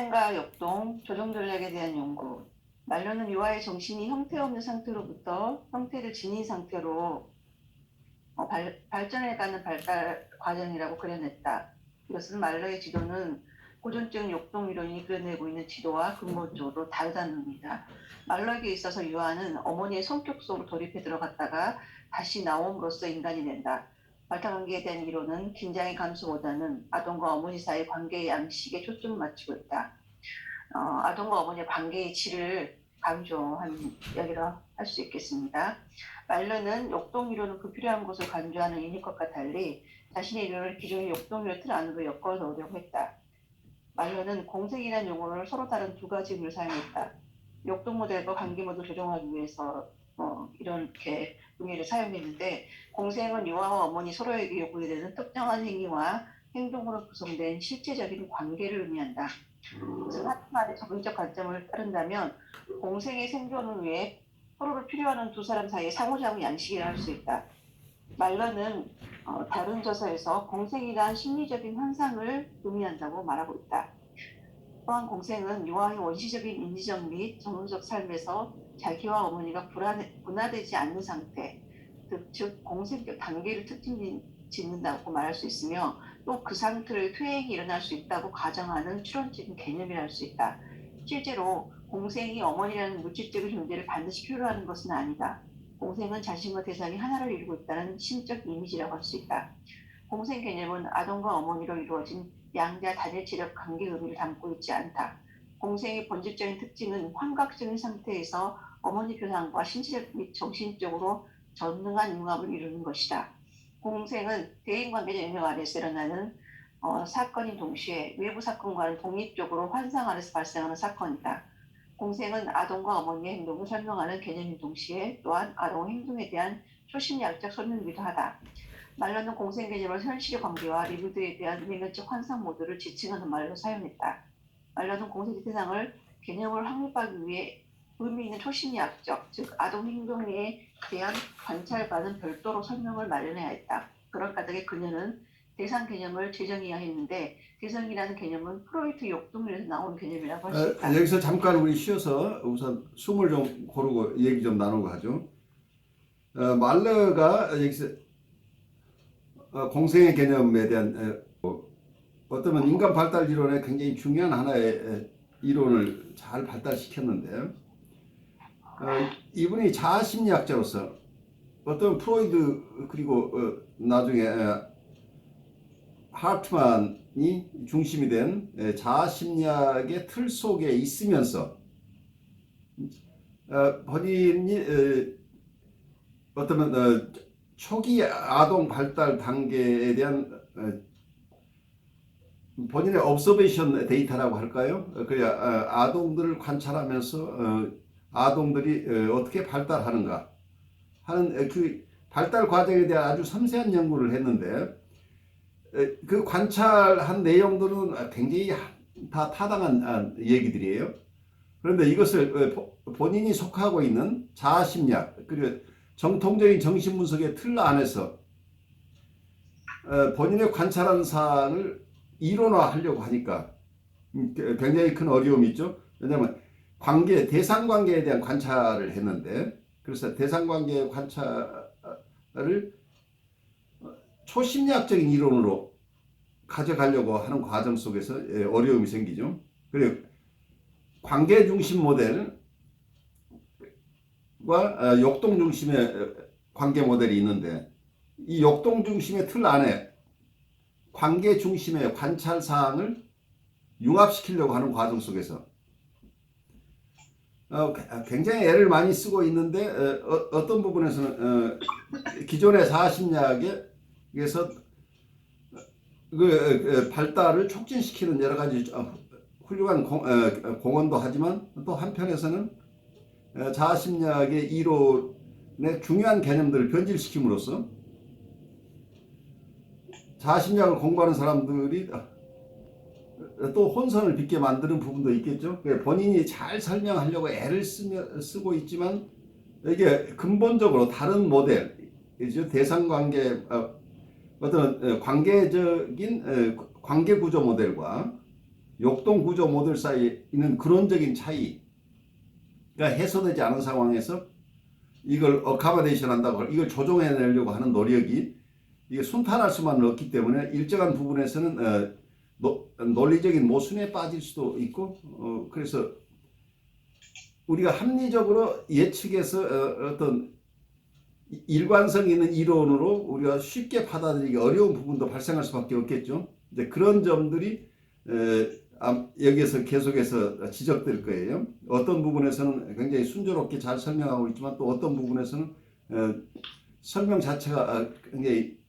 공생과 역동, 조정 전략에 대한 연구. 말로는 유아의 정신이 형태 없는 상태로부터 형태를 지닌 상태로 발전해가는 발달 과정이라고 그려냈다. 이것은 말러의 지도는 고전적 역동 이론이 그려내고 있는 지도와 근본적으로 다르다는 의미다. 말러에게 있어서 유아는 어머니의 성격 속으로 돌입해 들어갔다가 다시 나옴으로써 인간이 된다. 발달관계에 대한 이론은 긴장의 감소보다는 아동과 어머니 사이의 관계의 양식에 초점을 맞추고 있다. 아동과 어머니의 관계의 질을 강조한 이야기라 할 수 있겠습니다. 말러는 역동 이론은 불필요한 것을 강조하는 이니컷과 달리 자신의 이론을 기존의 역동 이론 틀 안으로 엮어 넣으려고 했다. 말러는 공생이라는 용어를 서로 다른 두 가지 의미를 사용했다. 역동 모델과 관계 모델을 조정하기 위해서 이렇게 의미를 사용했는데, 공생은 유아와 어머니 서로에게 요구되는 특정한 행위와 행동으로 구성된 실제적인 관계를 의미한다. 그래서 하트만의 적응적 관점을 따른다면 공생의 생존을 위해 서로를 필요하는 두 사람 사이의 상호작용 양식이라 할 수 있다. 말러는 다른 저서에서 공생이란 심리적인 현상을 의미한다고 말하고 있다. 또한 공생은 유아의 원시적인 인지적 및 정서적 삶에서 자기와 어머니가 분화되지 않는 상태, 즉 공생적 단계를 특징 짓는다고 말할 수 있으며, 또 그 상태를 퇴행이 일어날 수 있다고 가정하는 추론적인 개념이라 할 수 있다. 실제로 공생이 어머니라는 물질적인 존재를 반드시 필요로 하는 것은 아니다. 공생은 자신과 대상이 하나를 이루고 있다는 심적 이미지라고 할 수 있다. 공생 개념은 아동과 어머니로 이루어진 양자 단일체적 관계 의미를 담고 있지 않다. 공생의 본질적인 특징은 환각적인 상태에서 어머니 표상과 신체적 및 정신적으로 전능한 융합을 이루는 것이다. 공생은 대인관계적 영역 아래서 일어나는 사건인 동시에 외부 사건과는 독립적으로 환상 아래서 발생하는 사건이다. 공생은 아동과 어머니의 행동을 설명하는 개념인 동시에 또한 아동 행동에 대한 초심리학적 설명이기도 하다. 말러는 공생 개념을 현실의 관계와 리뷰드에 대한 내면적 환상 모드를 지칭하는 말로 사용했다. 말러는 공생 대상을 개념을 확립하기 위해 의미 있는 초심리학적, 즉 아동 행동에 대한 관찰과는 별도로 설명을 마련해야 했다. 그런 까닭에 그녀는 대상 개념을 재정해야 했는데, 대상이라는 개념은 프로이트 역동에서 나온 개념이라고 할 수 있다. 여기서 잠깐 우리 쉬어서 우선 숨을 좀 고르고 얘기 좀 나누고 하죠. 말러가 여기서 공생의 개념에 대한 어쩌면 인간 발달 이론의 굉장히 중요한 하나의 이론을 잘 발달시켰는데, 이분이 자아심리학자로서 어떤 프로이드 그리고 나중에 하트만이 중심이 된 자아심리학의 틀 속에 있으면서 본인이 어쩌면 초기 아동 발달 단계에 대한 본인의 observation 데이터라고 할까요? 그래야 아동들을 관찰하면서 아동들이 어떻게 발달하는가 하는 그 발달 과정에 대한 아주 섬세한 연구를 했는데, 그 관찰한 내용들은 굉장히 다 타당한 얘기들이에요. 그런데 이것을 본인이 속하고 있는 자아심리학 그리고 정통적인 정신분석의 틀 안에서 본인의 관찰한 사항을 이론화하려고 하니까 굉장히 큰 어려움이 있죠. 왜냐하면 대상관계에 대한 관찰을 했는데, 그래서 대상관계의 관찰을 초심리학적인 이론으로 가져가려고 하는 과정 속에서 어려움이 생기죠. 그리고 관계 중심 모델과 역동 중심의 관계 모델이 있는데, 이 역동 중심의 틀 안에 관계 중심의 관찰 사항을 융합시키려고 하는 과정 속에서 굉장히 애를 많이 쓰고 있는데, 어떤 부분에서는 기존의 자아심리학에서 그 발달을 촉진시키는 여러 가지 훌륭한 공헌도 하지만, 또 한편에서는 자아심리학의 이론의 중요한 개념들을 변질시킴으로써 자아심리학을 공부하는 사람들이 또 혼선을 빚게 만드는 부분도 있겠죠. 본인이 잘 설명하려고 애를 쓰고 있지만, 이게 근본적으로 다른 모델이죠. 대상관계 어떤 관계적인 관계 구조 모델과 역동 구조 모델 사이에 있는 근원적인 차이가 해소되지 않은 상황에서 이걸 어카바데이션 한다고 이걸 조정해내려고 하는 노력이 이게 순탄할 수만 없기 때문에 일정한 부분에서는 논리적인 모순에 빠질 수도 있고 그래서 우리가 합리적으로 예측해서 어떤 일관성 있는 이론으로 우리가 쉽게 받아들이기 어려운 부분도 발생할 수밖에 없겠죠. 이제 그런 점들이 여기에서 계속해서 지적될 거예요. 어떤 부분에서는 굉장히 순조롭게 잘 설명하고 있지만 또 어떤 부분에서는 설명 자체가 굉장히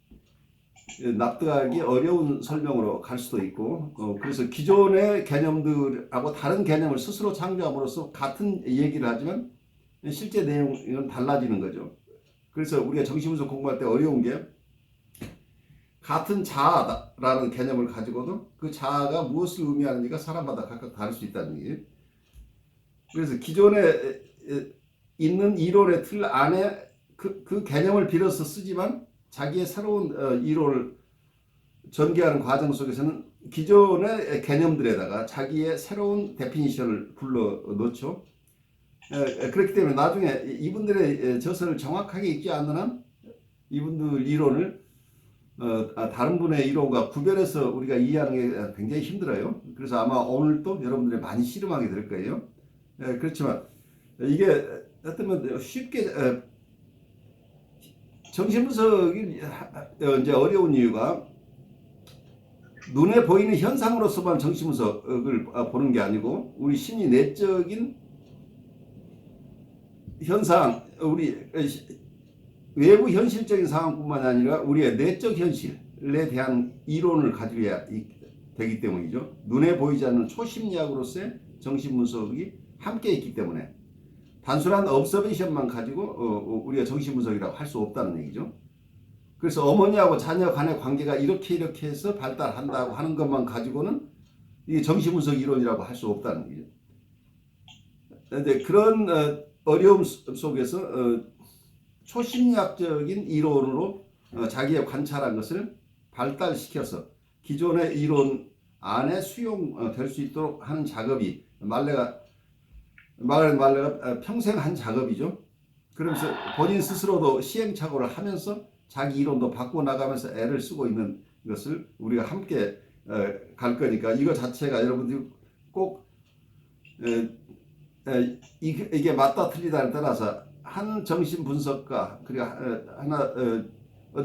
납득하기 어려운 설명으로 갈 수도 있고 그래서 기존의 개념들하고 다른 개념을 스스로 창조함으로써 같은 얘기를 하지만 실제 내용은 달라지는 거죠. 그래서 우리가 정신분석 공부할 때 어려운 게 같은 자아라는 개념을 가지고도 그 자아가 무엇을 의미하는지가 사람마다 각각 다를 수 있다는 얘기예요. 그래서 기존에 있는 이론의 틀 안에 그 개념을 빌어서 쓰지만 자기의 새로운 이론을 전개하는 과정 속에서는 기존의 개념들에다가 자기의 새로운 데피니션을 불러 넣죠. 그렇기 때문에 나중에 이분들의 저서를 정확하게 읽지 않는 한 이분들 이론을 다른 분의 이론과 구별해서 우리가 이해하는 게 굉장히 힘들어요. 그래서 아마 오늘 또 여러분들이 많이 씨름하게 될 거예요. 그렇지만 이게 어쩌면 쉽게 정신분석이 이제 어려운 이유가 눈에 보이는 현상으로서만 정신분석을 보는 게 아니고 우리 심리 내적인 현상, 우리 외부 현실적인 상황뿐만 아니라 우리의 내적 현실에 대한 이론을 가져야 되기 때문이죠. 눈에 보이지 않는 초심리학으로서의 정신분석이 함께 있기 때문에 단순한 observation만 가지고 우리가 정신분석이라고 할 수 없다는 얘기죠. 그래서 어머니하고 자녀 간의 관계가 이렇게 해서 발달한다고 하는 것만 가지고는 이게 정신분석 이론이라고 할 수 없다는 얘기죠. 근데 그런 어려움 속에서 초심리학적인 이론으로 자기의 관찰한 것을 발달시켜서 기존의 이론 안에 수용될 수 있도록 하는 작업이 말레가 평생 한 작업이죠. 그러면서 본인 스스로도 시행착오를 하면서 자기 이론도 바꿔나가면서 애를 쓰고 있는 것을 우리가 함께 갈 거니까 이거 자체가 여러분들이 꼭 이게 맞다 틀리다를 떠나서 한 정신분석가 그리고 하나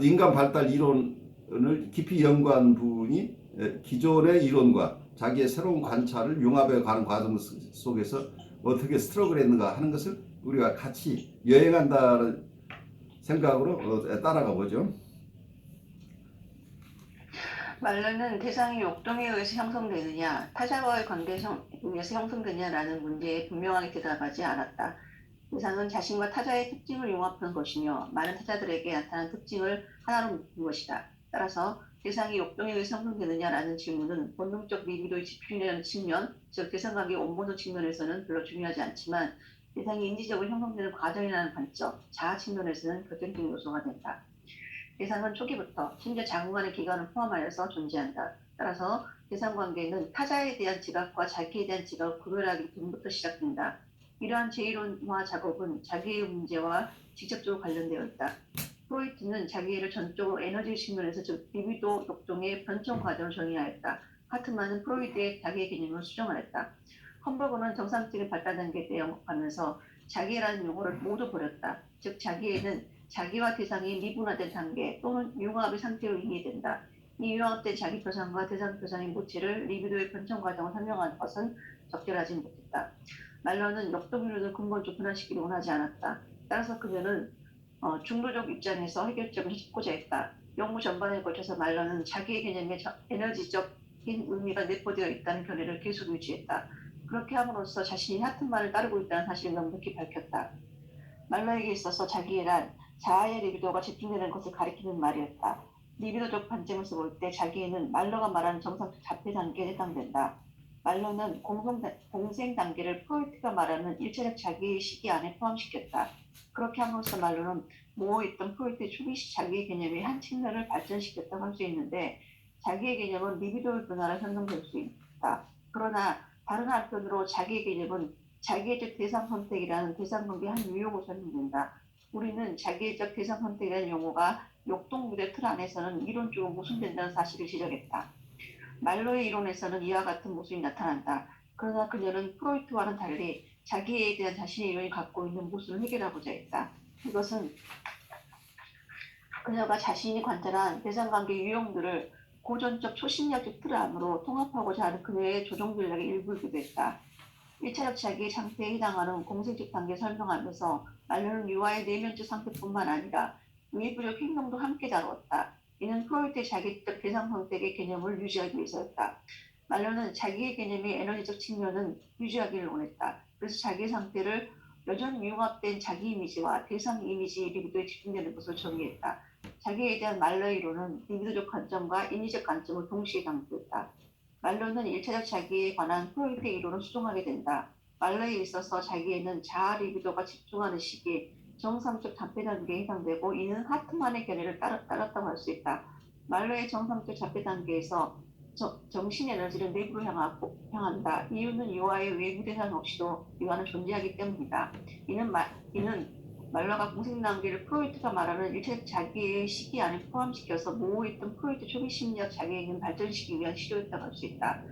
인간 발달 이론을 깊이 연구한 분이 기존의 이론과 자기의 새로운 관찰을 융합해 가는 과정 속에서 어떻게 스트러글 했는가 하는 것을 우리가 같이 여행한다는 생각으로 따라가 보죠. 말로는 대상이 역동에 의해서 형성되느냐, 타자와의 관계에 의해서 형성되느냐라는 문제에 분명하게 대답하지 않았다. 대상은 자신과 타자의 특징을 융합한 것이며 많은 타자들에게 나타난 특징을 하나로 묶은 것이다. 따라서 대상이 역동에 의해서 형성되느냐라는 질문은 본능적 리비도의 집중이라는 측면, 즉 대상관계 온본성 측면에서는 별로 중요하지 않지만 대상이 인지적으로 형성되는 과정이라는 관점, 자아 측면에서는 결정적인 요소가 된다. 대상은 초기부터 심지어 장구간의 기간을 포함하여서 존재한다. 따라서 대상관계는 타자에 대한 지각과 자기에 대한 지각을 구별하기 전부터 시작된다. 이러한 제1론화 작업은 자기의 문제와 직접적으로 관련되어 있다. 프로이트는 자기애를 전적으로 에너지 측면에서 즉 리비도 역동의 변천 과정을 정의하였다. 하트만은 프로이트의 자기의 개념을 수정하였다. 험버그는 정상적인 발달 단계에 대해 언급하면서 자기애라는 용어를 모두 버렸다. 즉 자기애는 자기와 대상이 미분화된 단계 또는 융합의 상태로 이해된다. 이 융합된 자기 표상과 대상 표상의 모체를 리비도의 변천 과정을 설명하는 것은 적절하지 못했다. 말러는 역동이론을 근본적으로 분화시키려 원하지 않았다. 따라서 그녀는 중도적 입장에서 해결책을 찾고자 했다. 연구 전반에 걸쳐서 말러는 자기의 개념에 에너지적인 의미가 내포되어 있다는 견해를 계속 유지했다. 그렇게 함으로써 자신이 하트만을 따르고 있다는 사실을 명백히 밝혔다. 말러에게 있어서 자기애란 자아의 리비도가 집중되는 것을 가리키는 말이었다. 리비도적 관점에서 볼 때 자기애는 말러가 말하는 정상적 자폐 단계에 해당된다. 말러는 공생 단계를 프로이트가 말하는 일체적 자기의 시기 안에 포함시켰다. 그렇게 함으로써 말러는 모호했던 프로이트의 초기시 자기의 개념의 한 측면을 발전시켰다고 할 수 있는데 자기의 개념은 리비도의 변화로 형성될 수 있다. 그러나 다른 한편으로 자기의 개념은 자기애적 대상 선택이라는 대상관계 한 유용으로 설명된다. 우리는 자기애적 대상 선택이라는 용어가 역동무대 틀 안에서는 이론적으로 모순된다는 사실을 지적했다. 말로의 이론에서는 이와 같은 모습이 나타난다. 그러나 그녀는 프로이트와는 달리 자기애에 대한 자신의 이론이 갖고 있는 모순을 해결하고자 했다. 이것은 그녀가 자신이 관찰한 대상관계 유형들을 고전적 초심리학적 틀 안으로 통합하고자 하는 그녀의 조정 전략의 일부이기도 했다. 1차적 자기의 상태에 해당하는 공생적 단계를 설명하면서 말로는 유아의 내면적 상태뿐만 아니라 외부적 행동도 함께 다루었다. 이는 프로이트의 자기적 대상 선택의 개념을 유지하기 위해서였다. 말로는 자기의 개념의 에너지적 측면은 유지하기를 원했다. 그래서 자기의 상태를 여전히 융합된 자기 이미지와 대상 이미지 리비도에 집중되는 것으로 정의했다. 자기에 대한 말러의 이론은 리비도적 관점과 인위적 관점을 동시에 강조했다. 말로는 1차적 자기에 관한 프로이트의 이론을 수정하게 된다. 말러에 있어서 자기에는 자아 리비도가 집중하는 시기에 정상적 자폐 단계에 해당되고 이는 하트만의 견해를 따랐다고 할 수 있다. 말러의 정상적 자폐 단계에서 정신 에너지를 내부로 향한다. 이유는 유아의 외부 대상 없이도 유아는 존재하기 때문이다. 이는 말러가 공생 단계를 프로이트가 말하는 일체적 자기의 시기 안에 포함시켜서 모호했던 프로이트 초기 심리학 자기애를 발전시키기 위한 시도였다고 할 수 있다.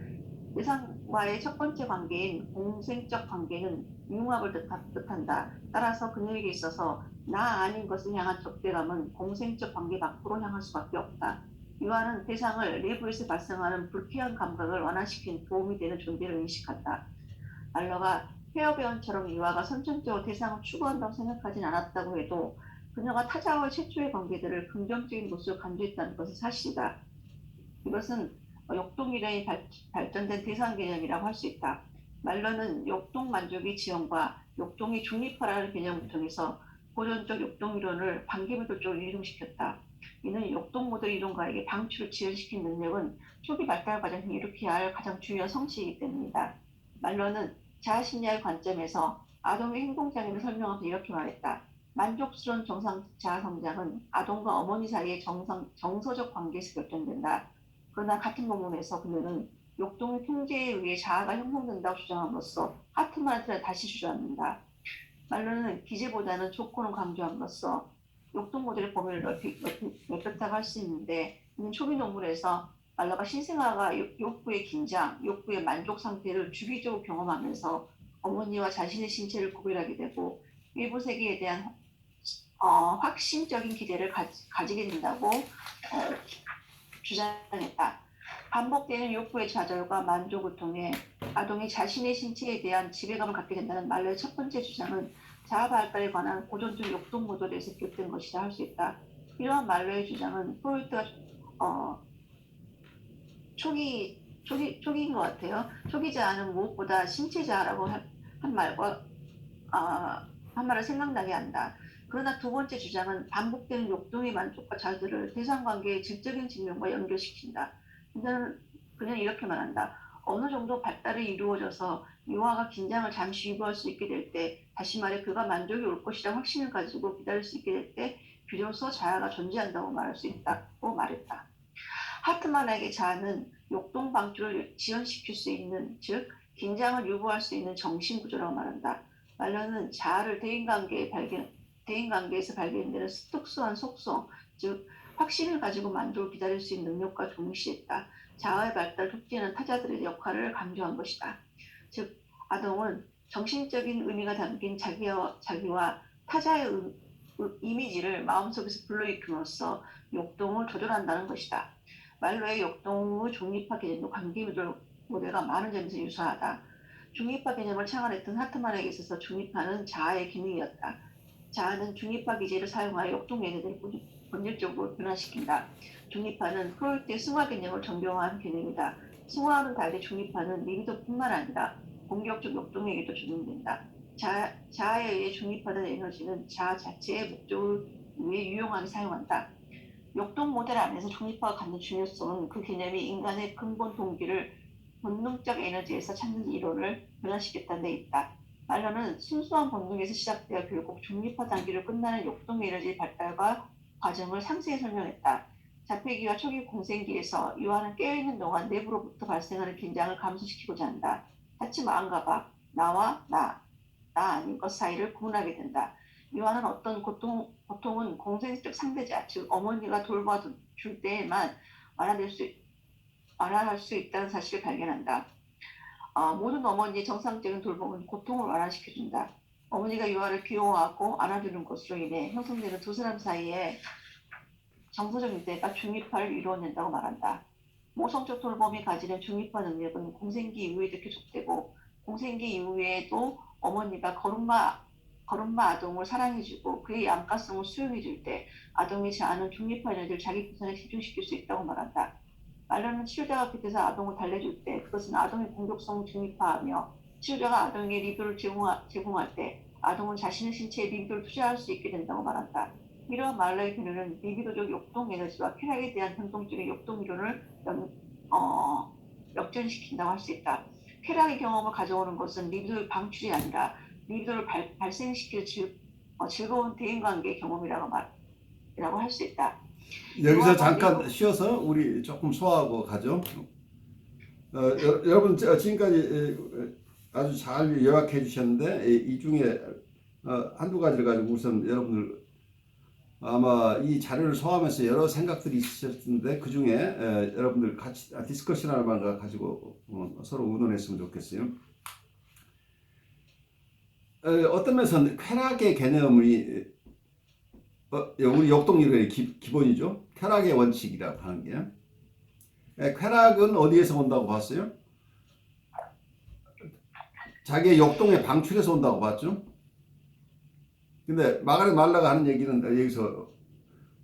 대상과의 첫 번째 관계인 공생적 관계는 융합을 뜻한다. 따라서 그녀에게 있어서 나 아닌 것을 향한 적대감은 공생적 관계 밖으로 향할 수밖에 없다. 유아는 대상을 내부에서 발생하는 불쾌한 감각을 완화시키는 도움이 되는 존재를 인식한다. 말러가 페어배언처럼 유아가 선천적으로 대상을 추구한다고 생각하진 않았다고 해도 그녀가 타자와의 최초의 관계들을 긍정적인 모습으로 간주했다는 것은 사실이다. 이것은 역동이론이 발전된 대상 개념이라고 할 수 있다. 말러는 역동 만족의 지형과 역동의 중립화라는 개념을 통해서 고전적 역동이론을 반기문학적으로 이동시켰다. 이는 역동 모델 이론가에게 방출을 지연시킨 능력은 초기 발달 과정에서 일으켜야 할 가장 중요한 성취이기 때문이다. 말러는 자아심리학의 관점에서 아동의 행동장애를 설명하면서 이렇게 말했다. 만족스러운 정상 자아성장은 아동과 어머니 사이의 정서적 관계에서 결정된다. 그러나 같은 본문에서 그녀는 역동의 통제에 의해 자아가 형성된다고 주장함으로써 하트만을 다시 주장한다. 말로는 기재보다는 조건을 강조함으로써 역동 모델의 범위를 넓혔다고 할 수 있는데 이는 초기 논문에서 말러가 신생아가 욕구의 긴장, 욕구의 만족 상태를 주기적으로 경험하면서 어머니와 자신의 신체를 구별하게 되고 일부 세계에 대한 확신적인 기대를 가지게 된다고 주장했다. 반복되는 욕구의 좌절과 만족을 통해 아동이 자신의 신체에 대한 지배감을 갖게 된다는 말러의 첫 번째 주장은 자아 발달에 관한 고전적 역동 모델에서 기록된 것이라 할 수 있다. 이러한 말러의 주장은 프로이트가 초기인 것 같아요. 초기 자아는 무엇보다 신체 자아라고 한 말을 생각나게 한다. 그러나 두 번째 주장은 반복되는 역동의 만족과 좌절을 대상관계의 질적인 측면과 연결시킨다. 그녀는 이렇게 말한다. 어느 정도 발달이 이루어져서 유아가 긴장을 잠시 유발할 수 있게 될 때, 다시 말해 그가 만족이 올 것이라 확신을 가지고 기다릴 수 있게 될 때 비로소 자아가 존재한다고 말할 수 있다고 말했다. 하트만에게 자아는 역동 방출을 지연시킬 수 있는, 즉 긴장을 유발할 수 있는 정신구조라고 말한다. 말러는 자아를 대인관계에서 발견되는 특수한 속성, 즉 확신을 가지고 만족을 기다릴 수 있는 능력과 동시했다. 자아의 발달 촉진은 타자들의 역할을 강조한 것이다. 즉 아동은 정신적인 의미가 담긴 자기와 타자의 이미지를 마음속에서 불러일으킴으로써 역동을 조절한다는 것이다. 말로의 역동의 중립화 개념도 관계 모델과 많은 점에서 유사하다. 중립화 개념을 창안했던 하트만에게 있어서 중립화는 자아의 기능이었다. 자아는 중립화 기제를 사용하여 역동 얘네들을 본질적으로 변화시킨다. 중립화는 프로이트의 승화 개념을 정교화한 개념이다. 승화와는 달리 중립화는 리비도뿐만 아니라 공격적 역동에게도 적용된다. 자아에 의해 중립화된 에너지는 자아 자체의 목적을 위해 유용하게 사용한다. 역동 모델 안에서 중립화가 갖는 중요성은 그 개념이 인간의 근본 동기를 본능적 에너지에서 찾는 이론을 변화시켰다는 데 있다. 말로는 순수한 본능에서 시작되어 결국 중립화 단계로 끝나는 역동 에너지 발달과 과정을 상세히 설명했다. 자폐기와 초기 공생기에서 유아는 깨어있는 동안 내부로부터 발생하는 긴장을 감소시키고자 한다. 차츰 마음과 밖, 나와 나 아닌 것 사이를 구분하게 된다. 유아는 어떤 고통은 공생적 상대자, 즉 어머니가 돌봐줄 때에만 완화할 수 있다는 사실을 발견한다. 모든 어머니의 정상적인 돌봄은 고통을 완화시켜준다. 어머니가 유아를 귀여워하고 안아주는 것으로 인해 형성되는 두 사람 사이에 정서적 유대가 중립화를 이루어낸다고 말한다. 모성적 돌봄이 가지는 중립화 능력은 공생기 이후에도 계속되고 공생기 이후에도 어머니가 걸음마 아동을 사랑해주고 그의 양가성을 수용해줄 때 아동이 자아는 중립화 에너지를 자기 부선에 집중시킬 수 있다고 말한다. 말로는 치료자가 곁에서 아동을 달래줄 때 그것은 아동의 공격성을 중립화하며 치료자가 아동에게 리뷰를 제공할 때 아동은 자신의 신체에 리뷰를 투자할 수 있게 된다고 말한다. 이러한 말러의 견해는 리비도적 역동 에너지와 쾌락에 대한 행동적인 역동 이론을 역전시킨다고 할 수 있다. 쾌락의 경험을 가져오는 것은 리비도의 방출이 아니라 리비도를 발생시킬 즐거운 대인관계의 경험이라고 할 수 있다. 여기서 잠깐 쉬어서 우리 조금 소화하고 가죠. 여러분 지금까지 아주 잘 요약해 주셨는데 이 중에 한두 가지를 가지고 우선 여러분들 아마 이 자료를 소화하면서 여러 생각들이 있으셨을 텐데 그 중에 여러분들 같이 디스커션 하나만 가지고 서로 의논했으면 좋겠어요. 어떤 면에서는 쾌락의 개념이 우리 역동이론의 기본이죠. 쾌락의 원칙이라고 하는 게. 쾌락은 어디에서 온다고 봤어요? 자기의 역동의 방출에서 온다고 봤죠. 근데 마가렛 말라가 하는 얘기는 여기서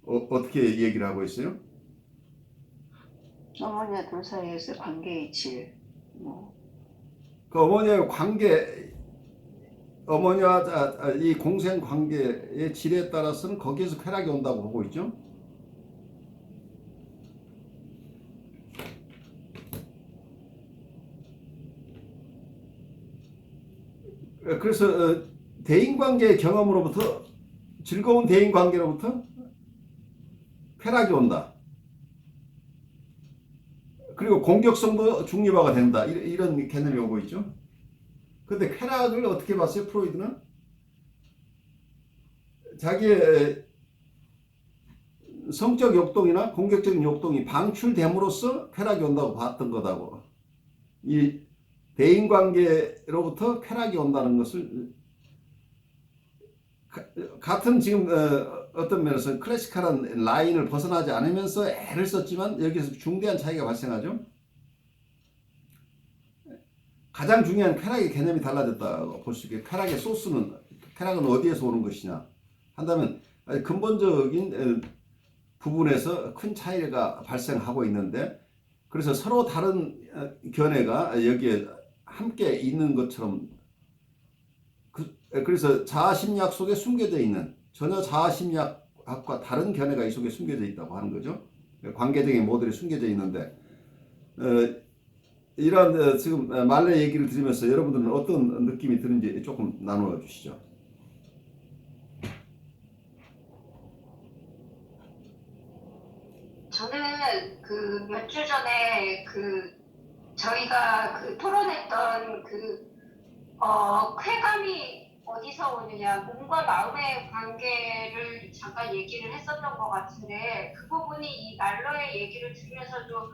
어떻게 얘기를 하고 있어요? 어머니와 둘 사이에서 관계의 질. 그 어머니와 어머니와 이 공생 관계의 질에 따라서는 거기에서 쾌락이 온다고 보고 있죠. 그래서 대인관계의 경험으로부터 즐거운 대인관계로부터 쾌락이 온다. 그리고 공격성도 중립화가 된다. 이런 개념이 오고 있죠. 근데 쾌락을 어떻게 봤어요? 프로이드는 자기의 성적 욕동이나 공격적인 욕동이 방출됨으로써 쾌락이 온다고 봤던 거다고. 이 대인관계로부터 쾌락이 온다는 것을 같은 지금 어떤 면에서 클래시컬한 라인을 벗어나지 않으면서 애를 썼지만 여기서 중대한 차이가 발생하죠. 가장 중요한 쾌락의 개념이 달라졌다고 볼 수 있게 쾌락의 소스는 쾌락은 어디에서 오는 것이냐 한다면 근본적인 부분에서 큰 차이가 발생하고 있는데 그래서 서로 다른 견해가 여기에 함께 있는 것처럼 그래서 자아심리학 속에 숨겨져 있는 전혀 자아심리학과 다른 견해가 이 속에 숨겨져 있다고 하는 거죠. 관계적인 모델이 숨겨져 있는데 이러한 지금 말레 얘기를 들으면서 여러분들은 어떤 느낌이 드는지 조금 나누어 주시죠. 저는 그 몇 주 전에 저희가 토론했던 쾌감이 어디서 오느냐, 몸과 마음의 관계를 잠깐 얘기를 했었던 것 같은데 그 부분이 이 말러의 얘기를 들으면서도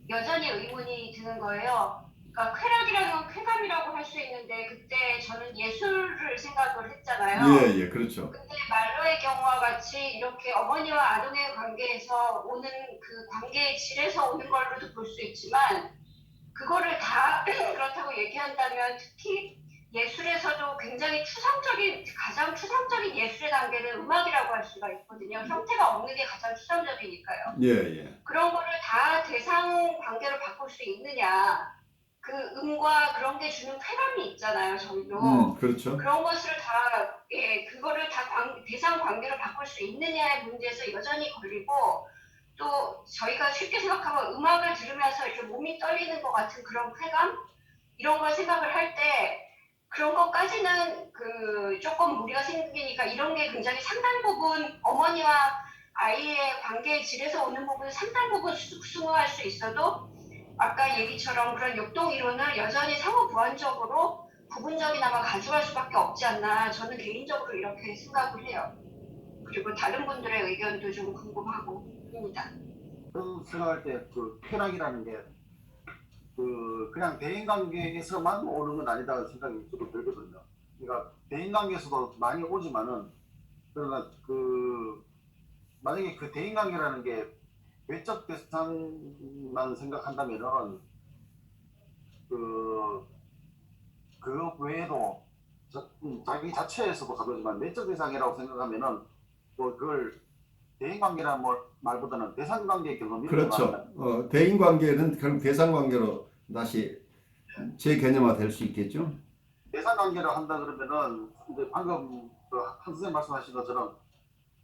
여전히 의문이 드는 거예요. 그러니까 쾌락이라는 건 쾌감이라고 할 수 있는데 그때 저는 예술을 생각을 했잖아요. 예, 그렇죠. 근데 말로의 경우와 같이 이렇게 어머니와 아동의 관계에서 오는 그 관계의 질에서 오는 걸로도 볼 수 있지만 그거를 다 그렇다고 얘기한다면 특히 예술에서도 굉장히 가장 추상적인 예술의 단계는 음악이라고 할 수가 있거든요. 형태가 없는 게 가장 추상적이니까요. 예. 그런 거를 다 대상 관계로 바꿀 수 있느냐. 그 음과 그런 게 주는 쾌감이 있잖아요, 저희도. 그렇죠. 그런 것을 그거를 다 대상 관계로 바꿀 수 있느냐의 문제에서 여전히 걸리고, 또 저희가 쉽게 생각하면 음악을 들으면서 이렇게 몸이 떨리는 것 같은 그런 쾌감? 이런 걸 생각을 할 때, 그런 것까지는 조금 무리가 생기니까 이런 게 굉장히 상당 부분 어머니와 아이의 관계의 질에서 오는 부분 상당 부분 수긍할 수 있어도 아까 얘기처럼 그런 역동 이론을 여전히 상호 보완적으로 부분적이나마 가져갈 수밖에 없지 않나 저는 개인적으로 이렇게 생각을 해요. 그리고 다른 분들의 의견도 좀 궁금하고 합니다. 저는 생각할 때 그 쾌락이라는 게 그냥 대인관계에서만 오는 건 아니다는 생각이 저도 들거든요. 그러니까 대인관계에서도 많이 오지만은 그러나 만약에 그 대인관계라는 게 외적 대상만 생각한다면은 그 외에도 자기 자체에서도 가보지만 내적 대상이라고 생각하면은 뭐 그걸 대인관계란 말보다는 대상관계 경험 이런 게 많아요. 그렇죠. 대인관계는 결국 대상관계로 다시 재개념화 될 수 있겠죠. 대상관계를 한다 그러면은 이제 방금 한 선생님 말씀하신 것처럼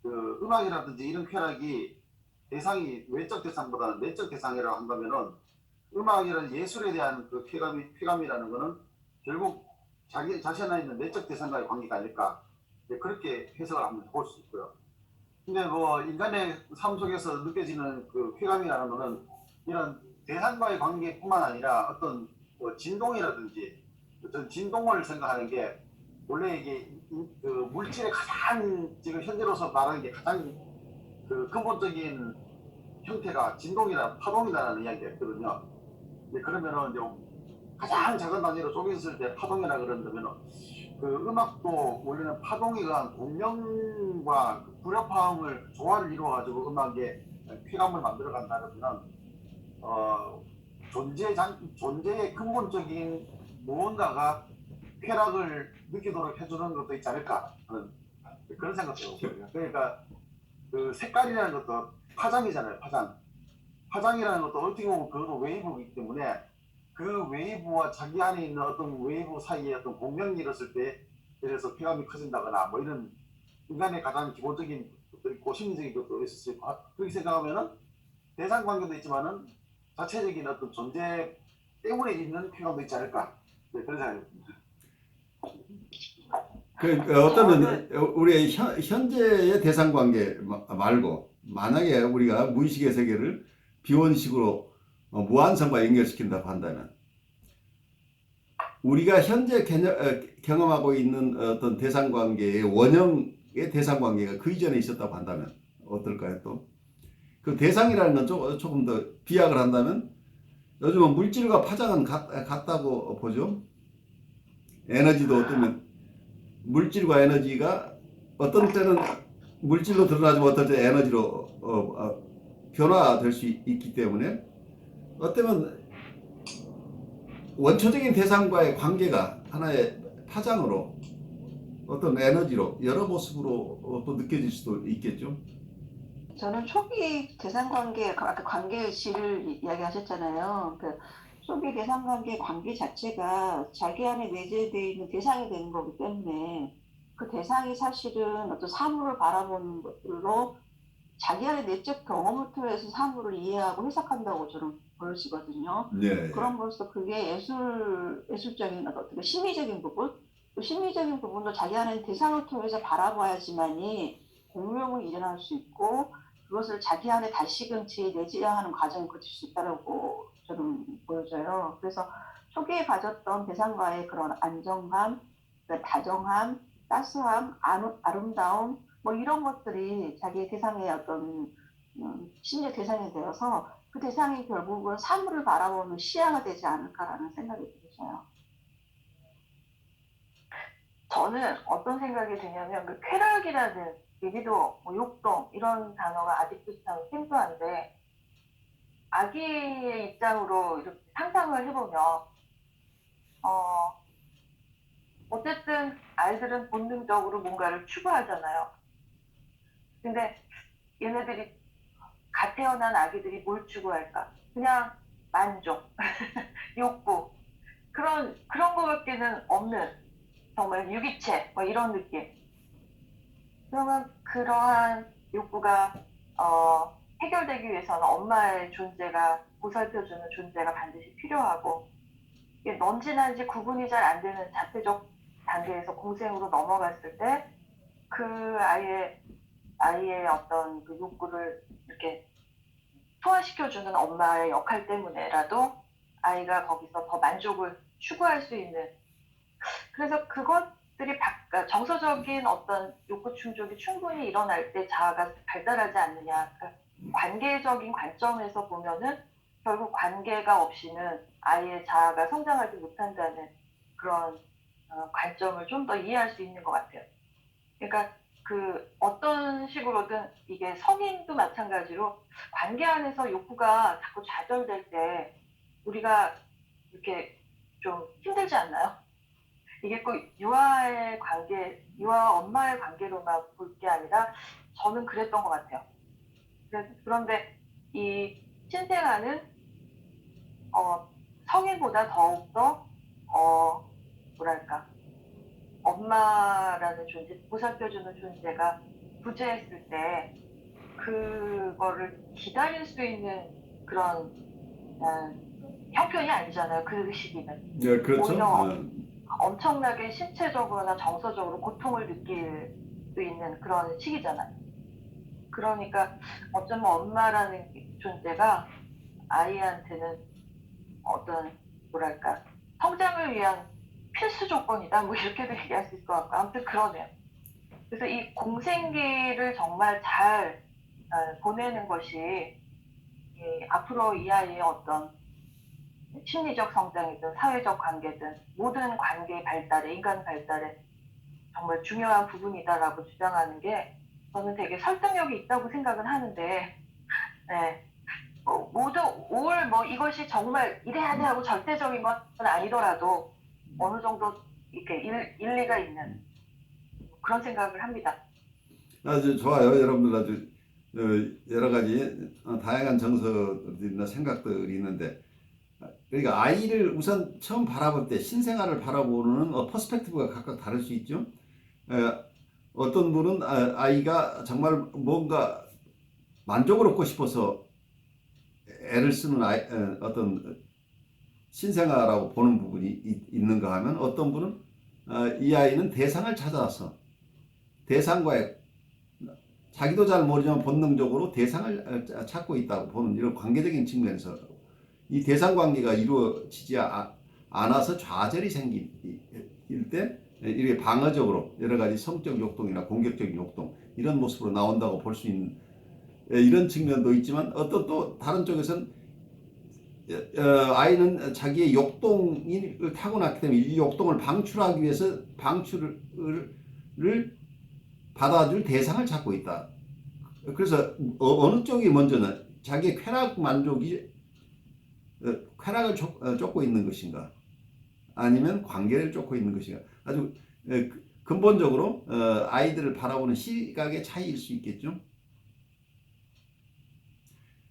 음악이라든지 이런 쾌락이 대상이 외적 대상보다는 내적 대상이라고 한다면은 음악이라는 예술에 대한 그 쾌감이라는 거는 결국 자기 자신에 있는 내적 대상과의 관계가 아닐까 그렇게 해석을 한번 볼 수 있고요. 근데 뭐 인간의 삶 속에서 느껴지는 그 쾌감이라는 거는 이런 대상과의 관계뿐만 아니라 어떤 진동이라든지 어떤 진동을 생각하는 게 원래 이게 물질의 가장 지금 현재로서 말하는 게 가장 근본적인 형태가 진동이나 파동이라는 이야기가 있거든요. 그러면은 이제 가장 작은 단위로 쪼개졌을 때 파동이라 그런다면 음악도 원래는 파동이 간 공명과 불협화음을 조화를 이루어가지고 음악의 쾌감을 만들어간다 그러면 존재의 근본적인 무언가가 쾌락을 느끼도록 해주는 것도 있지 않을까 하는 그런 생각도 해요. 그러니까 색깔이라는 것도 파장이잖아요. 파장이라는 것도 어떻게 보면 그것도 웨이브이기 때문에 그 웨이브와 자기 안에 있는 어떤 웨이브 사이에 어떤 공명이 일었을 때 그래서 쾌감이 커진다거나 뭐 이런 인간의 가장 기본적인 것도 있고 심리적인 것도 있을 수 있고 그렇게 생각하면은 대상 관계도 있지만은 자체적인 어떤 존재 때문에 있는 쾌감도 있지 않을까 그런 생각이 듭니다. 어떠면 우리의 현재의 대상 관계 말고 만약에 우리가 무의식의 세계를 비원식으로 무한성과 연결시킨다고 한다면 우리가 현재 경험하고 있는 어떤 대상관계의 원형의 대상관계가 그 이전에 있었다고 한다면 어떨까요? 또 그 대상이라는 건 조금 더 비약을 한다면 요즘은 물질과 파장은 같다고 보죠. 에너지도 어쩌면 물질과 에너지가 어떤 때는 물질로 드러나지만 어떨 때 에너지로 변화될 수 있기 때문에 어쩌면 원초적인 대상과의 관계가 하나의 파장으로 어떤 에너지로 여러 모습으로 또 느껴질 수도 있겠죠. 저는 초기 대상관계, 아까 관계의 질을 이야기하셨잖아요. 그 초기 대상관계 관계 자체가 자기 안에 내재되어 있는 대상이 되는 거기 때문에 그 대상이 사실은 어떤 사물을 바라보는 것으로 자기 안에 내적 경험을 통해서 사물을 이해하고 해석한다고 저는 보여지거든요. 네. 그런 것으로 그게 예술적인 어떤 심리적인 부분, 또 심리적인 부분도 자기 안에 대상을 통해서 바라봐야지만이 공명을 일어날 수 있고 그것을 자기 안에 다시금 재내재하는 과정을 거칠 수 있다고 저는 보여져요. 그래서 초기에 가졌던 대상과의 그런 안정감, 다정함, 따스함, 아름다움 뭐 이런 것들이 자기의 대상의 어떤 심리의 대상이 되어서 그 대상이 결국은 사물을 바라보는 시야가 되지 않을까라는 생각이 들어요. 저는 어떤 생각이 드냐면 그 쾌락이라는 얘기도 뭐 욕동 이런 단어가 아직도 참 생소한데 아기의 입장으로 이렇게 상상을 해보면 어쨌든 아이들은 본능적으로 뭔가를 추구하잖아요. 근데 얘네들이 갓 태어난 아기들이 뭘 추구할까? 그냥 만족, 욕구 그런 거밖에는 없는 정말 유기체 뭐 이런 느낌. 그러면 그러한 욕구가 해결되기 위해서는 엄마의 존재가 보살펴주는 존재가 반드시 필요하고 넌지난지 구분이 잘 안 되는 자체적 단계에서 공생으로 넘어갔을 때 그 아이의 아이의 어떤 그 욕구를 이렇게 소화시켜주는 엄마의 역할 때문에라도 아이가 거기서 더 만족을 추구할 수 있는, 그래서 그것들이 그러니까 정서적인 어떤 욕구 충족이 충분히 일어날 때 자아가 발달하지 않느냐. 그러니까 관계적인 관점에서 보면은 결국 관계가 없이는 아이의 자아가 성장하지 못한다는 그런 관점을 좀 더 이해할 수 있는 것 같아요. 그러니까 그 어떤 식으로든 이게 성인도 마찬가지로 관계 안에서 욕구가 자꾸 좌절될 때 우리가 이렇게 좀 힘들지 않나요? 이게 꼭 유아의 관계, 유아와 엄마의 관계로만 볼 게 아니라 저는 그랬던 것 같아요. 그런데 이 신생아는 성인보다 더욱더 뭐랄까 엄마라는 존재, 보살펴주는 존재가 부재했을 때 그거를 기다릴 수 있는 그런 형편이 아니잖아요. 그 시기는. 예, 그렇죠. 오히려 엄청나게 신체적으로나 정서적으로 고통을 느낄 수 있는 그런 시기잖아요. 그러니까 어쩌면 엄마라는 존재가 아이한테는 어떤 뭐랄까 성장을 위한 필수 조건이다 뭐 이렇게도 얘기할 수 있을 것 같고 아무튼 그러네요. 그래서 이 공생기를 정말 잘 보내는 것이 앞으로 이 아이의 어떤 심리적 성장이든 사회적 관계든 모든 관계 발달에 인간 발달에 정말 중요한 부분이다라고 주장하는 게 저는 되게 설득력이 있다고 생각은 하는데 네. 모든 이것이 정말 이래야 돼 하고 절대적인 건 아니더라도 어느 정도 이렇게 일리가 있는 그런 생각을 합니다. 아주 좋아요. 여러분들 아주 여러 가지 다양한 정서들이나 생각들이 있는데, 그러니까 아이를 우선 처음 바라볼 때 신생아를 바라보는 퍼스펙티브가 각각 다를 수 있죠. 어떤 분은 아이가 정말 뭔가 만족을 얻고 싶어서 애를 쓰는 어떤 신생아라고 보는 부분이 있는가 하면, 어떤 분은 이 아이는 대상을 찾아서 대상과의 자기도 잘 모르지만 본능적으로 대상을 찾고 있다고 보는 이런 관계적인 측면에서 이 대상 관계가 이루어지지 않아서 좌절이 생길 때 이렇게 방어적으로 여러 가지 성적 욕동이나 공격적인 욕동 이런 모습으로 나온다고 볼 수 있는 이런 측면도 있지만, 어떤 또 다른 쪽에서는 아이는 자기의 욕동을 타고났기 때문에 이 욕동을 방출하기 위해서 방출을 받아줄 대상을 찾고 있다. 그래서 어느 쪽이 먼저는 자기의 쾌락 만족이 쾌락을 쫓고 있는 것인가, 아니면 관계를 쫓고 있는 것인가, 아주 근본적으로 아이들을 바라보는 시각의 차이일 수 있겠죠.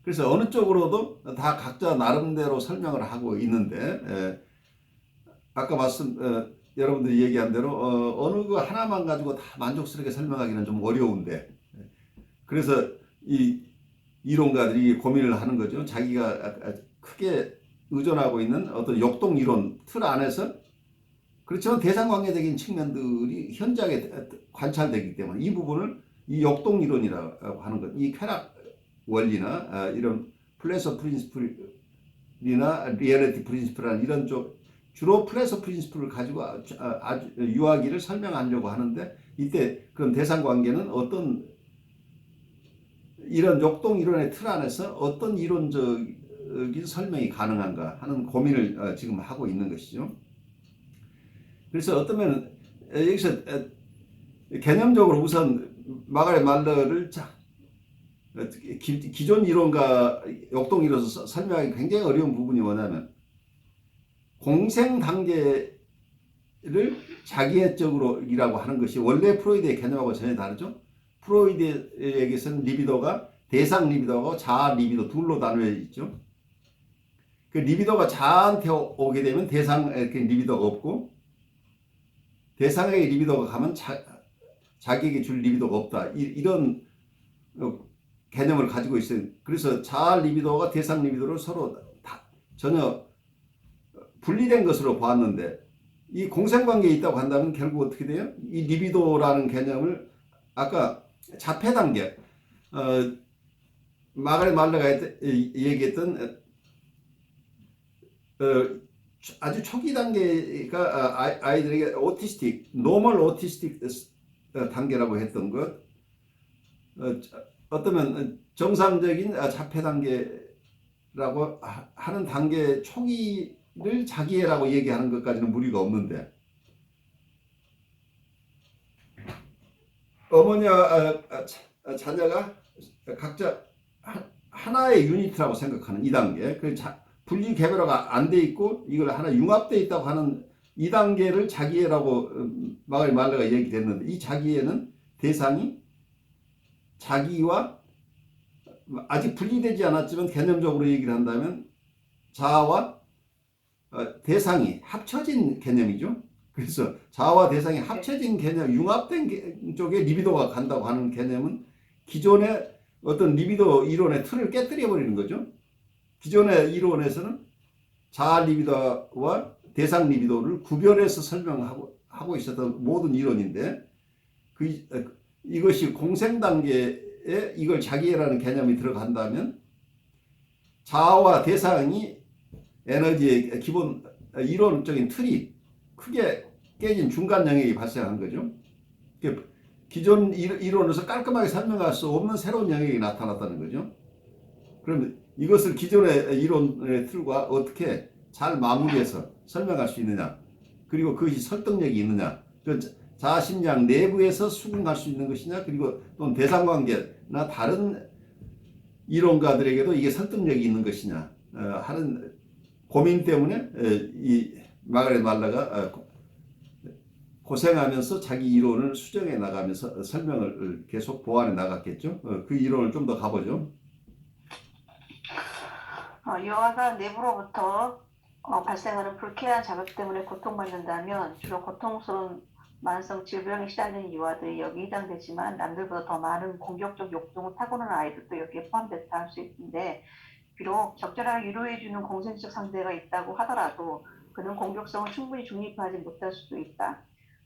그래서 어느 쪽으로도 다 각자 나름대로 설명을 하고 있는데, 아까 여러분들이 얘기한 대로 어느 거 하나만 가지고 다 만족스럽게 설명하기는 좀 어려운데, 그래서 이 이론가들이 고민을 하는 거죠. 자기가 크게 의존하고 있는 어떤 역동 이론 틀 안에서, 그렇지만 대상관계적인 측면들이 현저하게 관찰되기 때문에 이 부분을 이 역동 이론이라고 하는 것, 이 쾌락 원리나 이런 플레서 프린시플이나 리얼리티 프린시플이라는 이런 쪽, 주로 플레서 프린시플을 가지고 아주 유아기를 설명하려고 하는데, 이때 그런 대상 관계는 어떤 이런 역동 이론의 틀 안에서 어떤 이론적인 설명이 가능한가 하는 고민을 지금 하고 있는 것이죠. 그래서 어떤 면은 여기서 개념적으로 우선 마가렛 말러를 기존 이론과 역동 이론에서 설명하기 굉장히 어려운 부분이 뭐냐면, 공생 단계를 자기애적으로이라고 하는 것이 원래 프로이드의 개념하고 전혀 다르죠. 프로이드에게서는 리비도가 대상 리비도하고 자아 리비도 둘로 나누어져 있죠. 그 리비도가 자아한테 오게 되면 대상에게 리비도가 없고, 대상에게 리비도가 가면 자기에게 줄 리비도가 없다. 이런 개념을 가지고 있어요. 그래서 자아 리비도가 대상 리비도를 서로 전혀 분리된 것으로 보았는데, 이 공생관계에 있다고 한다면 결국 어떻게 돼요? 이 리비도라는 개념을 아까 자폐 단계, 마가렛 말러가 얘기했던 아주 초기 단계가 아이들에게 오티스틱, 노멀 오티스틱 단계라고 했던 것, 어쩌면 정상적인 자폐 단계라고 하는 단계 초기를 자기애라고 얘기하는 것까지는 무리가 없는데, 어머니와 자녀가 각자 하나의 유니트라고 생각하는 이 단계, 분리 개별화가 안 돼 있고 이걸 하나 융합돼 있다고 하는 이 단계를 자기애라고 마가렛 말러가 얘기했는데, 이 자기애는 대상이 자기와 아직 분리되지 않았지만 개념적으로 얘기를 한다면 자아와 대상이 합쳐진 개념이죠. 그래서 자아와 대상이 합쳐진 개념, 융합된 쪽에 리비도가 간다고 하는 개념은 기존의 어떤 리비도 이론의 틀을 깨뜨려 버리는 거죠. 기존의 이론에서는 자아 리비도와 대상 리비도를 구별해서 설명하고 있었던 모든 이론인데, 이것이 공생 단계에 이걸 자기애라는 개념이 들어간다면 자아와 대상이 에너지의 기본 이론적인 틀이 크게 깨진 중간 영역이 발생한 거죠. 기존 이론에서 깔끔하게 설명할 수 없는 새로운 영역이 나타났다는 거죠. 그러면 이것을 기존의 이론의 틀과 어떻게 잘 마무리해서 설명할 수 있느냐, 그리고 그것이 설득력이 있느냐, 자아심리학 내부에서 수긍할 수 있는 것이냐, 그리고 또는 대상관계나 다른 이론가들에게도 이게 설득력이 있는 것이냐 하는 고민 때문에 이 마가렛 말러가 고생하면서 자기 이론을 수정해 나가면서 설명을 계속 보완해 나갔겠죠. 그 이론을 좀 더 가보죠. 유아가 내부로부터 발생하는 불쾌한 자극 때문에 고통받는다면 주로 고통스러운 만성 질병에 시달리는 유아들이 여기 해당되지만 남들보다 더 많은 공격적 욕동을 타고난 아이들도 여기에 포함됐다 할 수 있는데, 비록 적절하게 위로해주는 공생적 상대가 있다고 하더라도 그는 공격성을 충분히 중립하지 못할 수도 있다.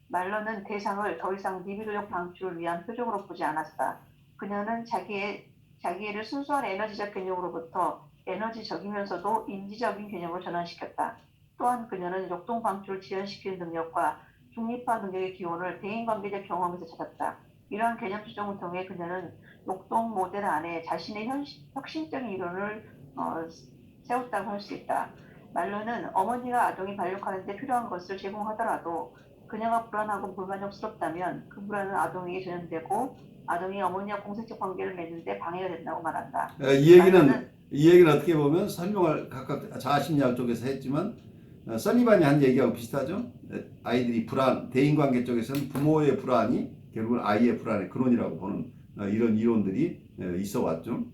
말러는 대상을 더 이상 리비도적 방출을 위한 표적으로 보지 않았다. 그녀는 자기애를 순수한 에너지적 개념으로부터 에너지적이면서도 인지적인 개념으로 전환시켰다. 또한 그녀는 욕동 방출을 지연시키는 능력과 중립화 능력의 기원을 대인관계적 경험에서 찾았다. 이러한 개념 수정을 통해 그녀는 욕동 모델 안에 자신의 혁신적인 이론을 세웠다고 할 수 있다. 말로는 어머니가 아동이 발육하는 데 필요한 것을 제공하더라도 그녀가 불안하고 불만족스럽다면 그 불안은 아동에게 전염되고 아동이 어머니와 공생적 관계를 맺는 데 방해가 된다고 말한다. 이 얘기는 어떻게 보면 설명을 각각 자아심리학 쪽에서 했지만 설리반이 한 얘기하고 비슷하죠. 아이들이 불안, 대인관계 쪽에서는 부모의 불안이 결국은 아이의 불안의 근원이라고 보는 이런 이론들이 있어 왔죠.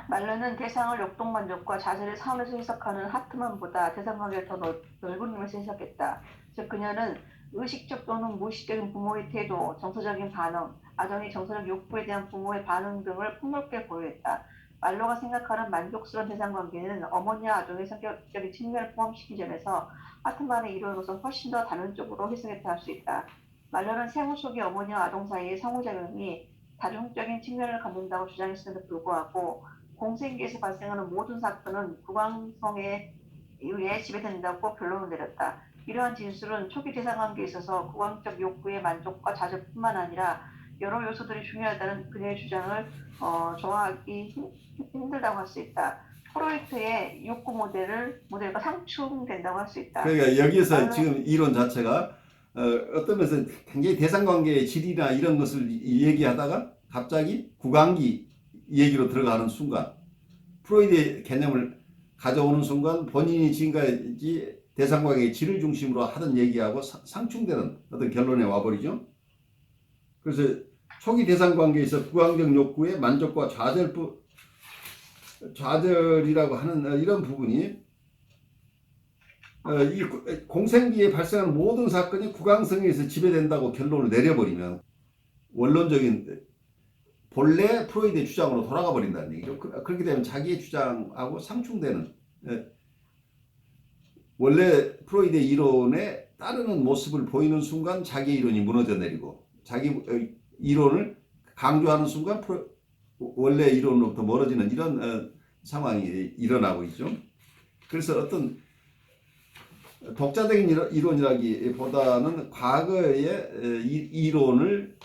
말러는 대상을 욕동만족과 자세를 사원에서 해석하는 하트만보다 대상관계를 더 넓은 의미에서 해석했다. 즉 그녀는 의식적 또는 무의식적인 부모의 태도, 정서적인 반응, 아동의 정서적 욕구에 대한 부모의 반응 등을 폭넓게 보유했다. 말로가 생각하는 만족스러운 대상관계는 어머니와 아동의 성격적인 측면을 포함시킨 점에서 하트만의 이론으로서 훨씬 더 다면적으로 해석했다 할 수 있다. 말로는 세무 속의 어머니와 아동 사이의 상호작용이 다중적인 측면을 갖는다고 주장했음에도 불구하고 공생계에서 발생하는 모든 사건은 구강성에 의해 지배된다고 결론을 내렸다. 이러한 진술은 초기 대상관계에 있어서 구강적 욕구의 만족과 좌절뿐만 아니라 여러 요소들이 중요하다는 그녀의 주장을 정하기 힘들다고 할 수 있다. 프로이트의 욕구 모델과 상충된다고 할 수 있다. 그러니까 여기에서 지금 이론 자체가 어떤 면에서 굉장히 대상관계의 질이나 이런 것을 얘기하다가 갑자기 구강기 얘기로 들어가는 순간, 프로이드의 개념을 가져오는 순간 본인이 지금까지 대상관계의 질을 중심으로 하던 얘기하고 상충되는 어떤 결론에 와버리죠. 그래서 초기 대상관계에서 구강적 욕구의 만족과 좌절이라고 하는 이런 부분이 이 공생기에 발생하는 모든 사건이 구강성에 의해서 지배된다고 결론을 내려버리면 원론적인 본래 프로이드의 주장으로 돌아가 버린다는 얘기죠. 그렇게 되면 자기의 주장하고 상충되는, 원래 프로이드의 이론에 따르는 모습을 보이는 순간 자기의 이론이 무너져 내리고 자기 이론을 강조하는 순간 원래 이론으로부터 멀어지는 이런 상황이 일어나고 있죠. 그래서 어떤 독자적인 이론이라기보다는 과거의 이론을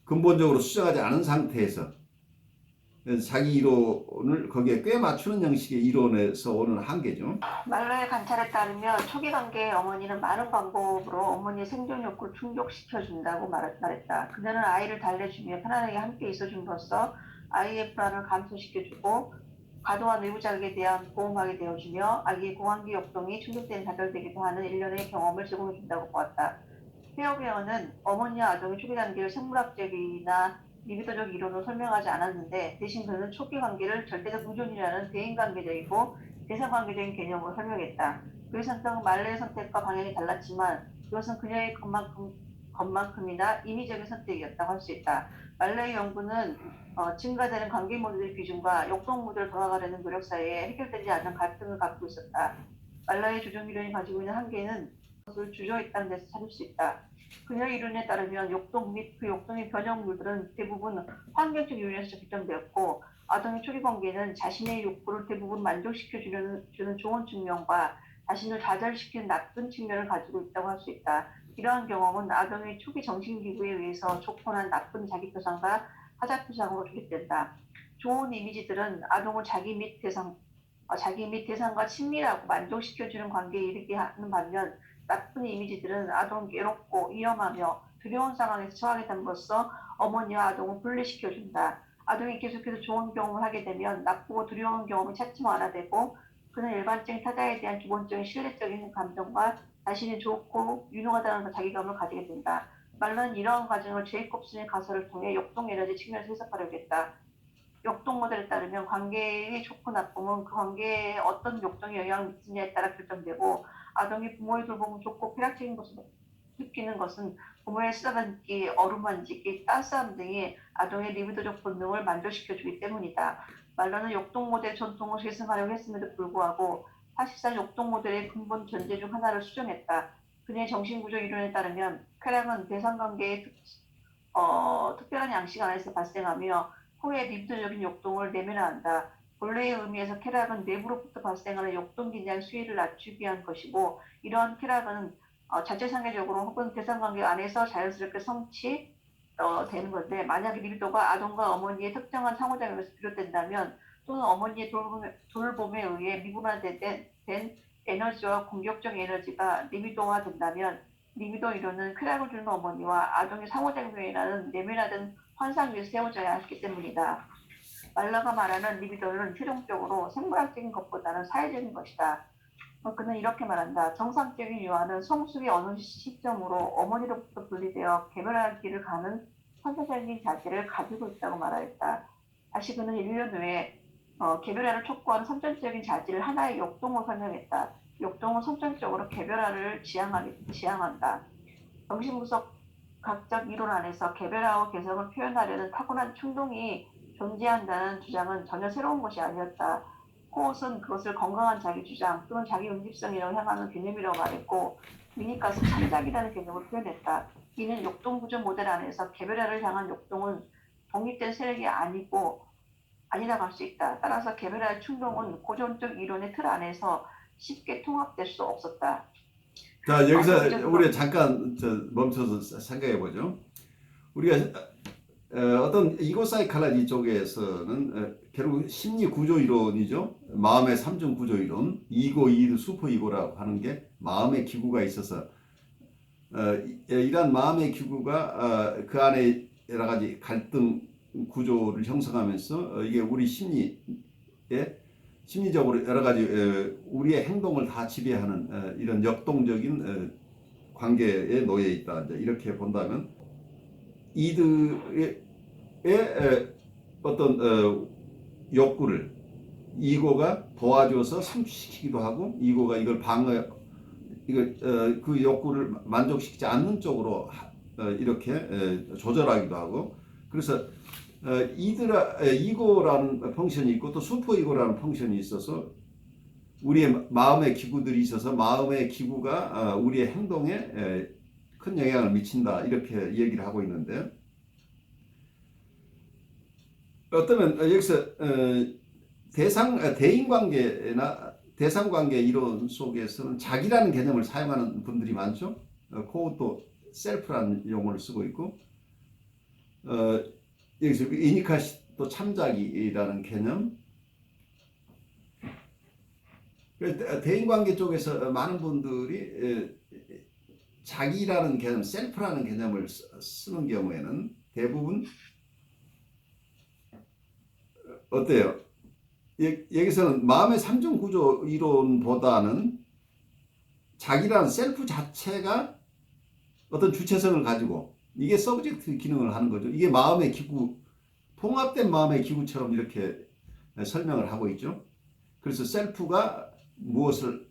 근본적으로 수정하지 않은 상태에서 자기 이론을 거기에 꽤 맞추는 형식의 이론에서 오는 한계죠. 말러의 관찰에 따르면 초기 관계의 어머니는 많은 방법으로 어머니의 생존 욕구를 충족시켜준다고 말했다. 그녀는 아이를 달래주며 편안하게 함께 있어줌으로써 아이의 불안을 감소시켜주고 과도한 외부 자극에 대한 보호막이 되어주며 아기의 공황기 역동이 충족되는 다결되기도 하는 일련의 경험을 제공해준다고 보았다. 페어베어는 어머니와 아동의 초기 단계를 생물학적이나 리비도적 이론으로 설명하지 않았는데 대신 그는 초기 관계를 절대적 의존이라는 대인관계적이고 대상관계적인 개념으로 설명했다. 그의 선택은 말레의 선택과 방향이 달랐지만 그것은 그녀의 것만큼이나 임의적인 선택이었다고 할 수 있다. 말레의 연구는 증가되는 관계 모델의 비중과 역동 모델로 돌아가려는 노력 사이에 해결되지 않는 갈등을 갖고 있었다. 말라의 조정 이론이 가지고 있는 한계는 그것을 주저있다는 데서 찾을 수 있다. 그녀의 이론에 따르면 역동 및 그 역동의 변형물들은 대부분 환경적 요인에서 결정되었고 아동의 초기 관계는 자신의 욕구를 대부분 만족시켜주는 좋은 측면과 자신을 좌절시키는 나쁜 측면을 가지고 있다고 할 수 있다. 이러한 경험은 아동의 초기 정신기구에 의해서 촉발한 나쁜 자기표상과 타자표상으로 조립된다. 좋은 이미지들은 아동을 자기 및 대상과 친밀하고 만족시켜주는 관계에 이르게 하는 반면 나쁜 이미지들은 아동을 괴롭고 위험하며 두려운 상황에서 처하게 됨으로써 어머니와 아동을 분리시켜준다. 아동이 계속해서 좋은 경험을 하게 되면 나쁘고 두려운 경험을 찾지 말아되고 그는 일반적인 타자에 대한 기본적인 신뢰적인 감정과 자신이 좋고 유능하다는 자기감을 가지게 된다. 말러는 이러한 과정을 제이콥슨의 가설을 통해 역동 에너지 측면에서 해석하려고 했다. 역동 모델에 따르면 관계의 좋고 나쁨은 그 관계에 어떤 역동의 영향을 미치느냐에 따라 결정되고 아동이 부모의 돌봄을 좋고 쾌락적인 것을 느끼는 것은 부모의 쓰다듬기, 어루만지기, 따스함 등이 아동의 리비도적 본능을 만족시켜주기 때문이다. 말러는 역동 모델 전통을 계승하려고 했음에도 불구하고 사실상 역동 모델의 근본 전제 중 하나를 수정했다. 그녀의 정신구조 이론에 따르면 쾌락은 대상관계의 특별한 양식 안에서 발생하며 후에 리비도적인 역동을 내면화한다. 본래의 의미에서 쾌락은 내부로부터 발생하는 역동 긴장 수위를 낮추기 위한 것이고 이러한 쾌락은 자체상계적으로 혹은 대상관계 안에서 자연스럽게 성취되는 건데 만약 리비도가 아동과 어머니의 특정한 상호작용에서 비롯된다면 또는 어머니의 돌봄에 의해 미분화된 에너지와 공격적 에너지가 리비도화 된다면 리비도 이론은 쾌락을 주는 어머니와 아동의 상호작용에 일하는 내면화된 환상 위에 세워져야 했기 때문이다. 말러가 말하는 리비도는 최종적으로 생물학적인 것보다는 사회적인 것이다. 그는 이렇게 말한다. 정상적인 유아는 성숙의 어느 시점으로 어머니로부터 분리되어 개별할 길을 가는 선천적인 자질을 가지고 있다고 말하였다. 다시 그는 1년 후에 개별화를 촉구하는 선천적인 자질을 하나의 역동으로 설명했다. 역동은 선천적으로 개별화를 지향한다. 정신분석학적 이론 안에서 개별화와 개성을 표현하려는 타고난 충동이 존재한다는 주장은 전혀 새로운 것이 아니었다. 코엇은 그것을 건강한 자기주장 또는 자기 응집성이라고 향하는 개념이라고 말했고 위니카스는 창작이라는 개념을 표현했다. 이는 역동구조 모델 안에서 개별화를 향한 역동은 독립된 세력이 아니라고 할 수 있다. 따라서 개별화의 충동은 고전적 이론의 틀 안에서 쉽게 통합될 수 없었다. 자, 여기서 우리가 잠깐 멈춰서 생각해 보죠. 우리가 어떤 이고사이칼라지 쪽에서는 결국 심리 구조 이론이죠. 마음의 3중 구조 이론, 이고, 이드, 슈퍼 이고라고 하는 게 마음의 기구가 있어서 이러한 마음의 기구가 그 안에 여러 가지 갈등 구조를 형성하면서 이게 우리 심리적으로 여러 가지 우리의 행동을 다 지배하는 이런 역동적인 관계에 놓여 있다. 이렇게 본다면 이드의 어떤 욕구를 이고가 도와줘서 성취시키기도 하고 이고가 이걸 그 욕구를 만족시키지 않는 쪽으로 이렇게 조절하기도 하고 그래서 이고라는 펑션이 있고 또 슈퍼 이고라는 펑션이 있어서 우리의 마음의 기구들이 있어서 마음의 기구가 우리의 행동에 큰 영향을 미친다 이렇게 얘기를 하고 있는데 어쩌면 여기서 대상관계 이론 속에서는 자기라는 개념을 사용하는 분들이 많죠. 그것도 셀프라는 용어를 쓰고 있고, 여기서 이니카시또 참자기라는 개념. 대인관계 쪽에서 많은 분들이 자기라는 개념, 셀프라는 개념을 쓰는 경우에는 대부분 어때요? 여기서는 마음의 삼중 구조 이론보다는 자기라는 셀프 자체가 어떤 주체성을 가지고 이게 서브젝트 기능을 하는 거죠. 이게 마음의 기구, 통합된 마음의 기구처럼 이렇게 설명을 하고 있죠. 그래서 셀프가 무엇을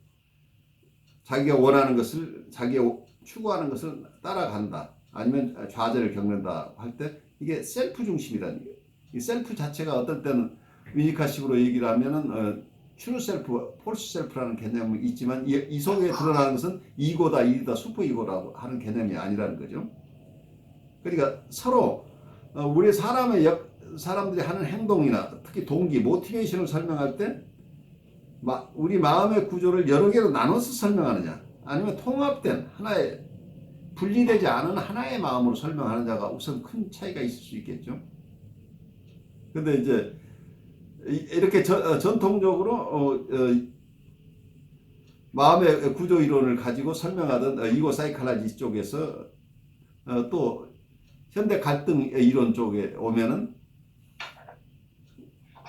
자기가 원하는 것을 자기가 추구하는 것을 따라간다. 아니면 좌절을 겪는다 할 때 이게 셀프 중심이라는 거예요. 이 셀프 자체가 어떨 때는 위니카식으로 얘기를 하면은 트루 셀프, 폴스 셀프라는 개념이 있지만 이 속에 드러나는 것은 이고다, 이다, 슈퍼 이고라고 하는 개념이 아니라는 거죠. 그러니까 서로 우리 사람들이 하는 행동이나 특히 동기, 모티베이션을 설명할 때 우리 마음의 구조를 여러 개로 나눠서 설명하느냐, 아니면 통합된 하나의 분리되지 않은 하나의 마음으로 설명하느냐가 우선 큰 차이가 있을 수 있겠죠. 근데 이제 이렇게 전통적으로 마음의 구조 이론을 가지고 설명하던 이고 사이칼라지 쪽에서 또 현대 갈등 이론 쪽에 오면은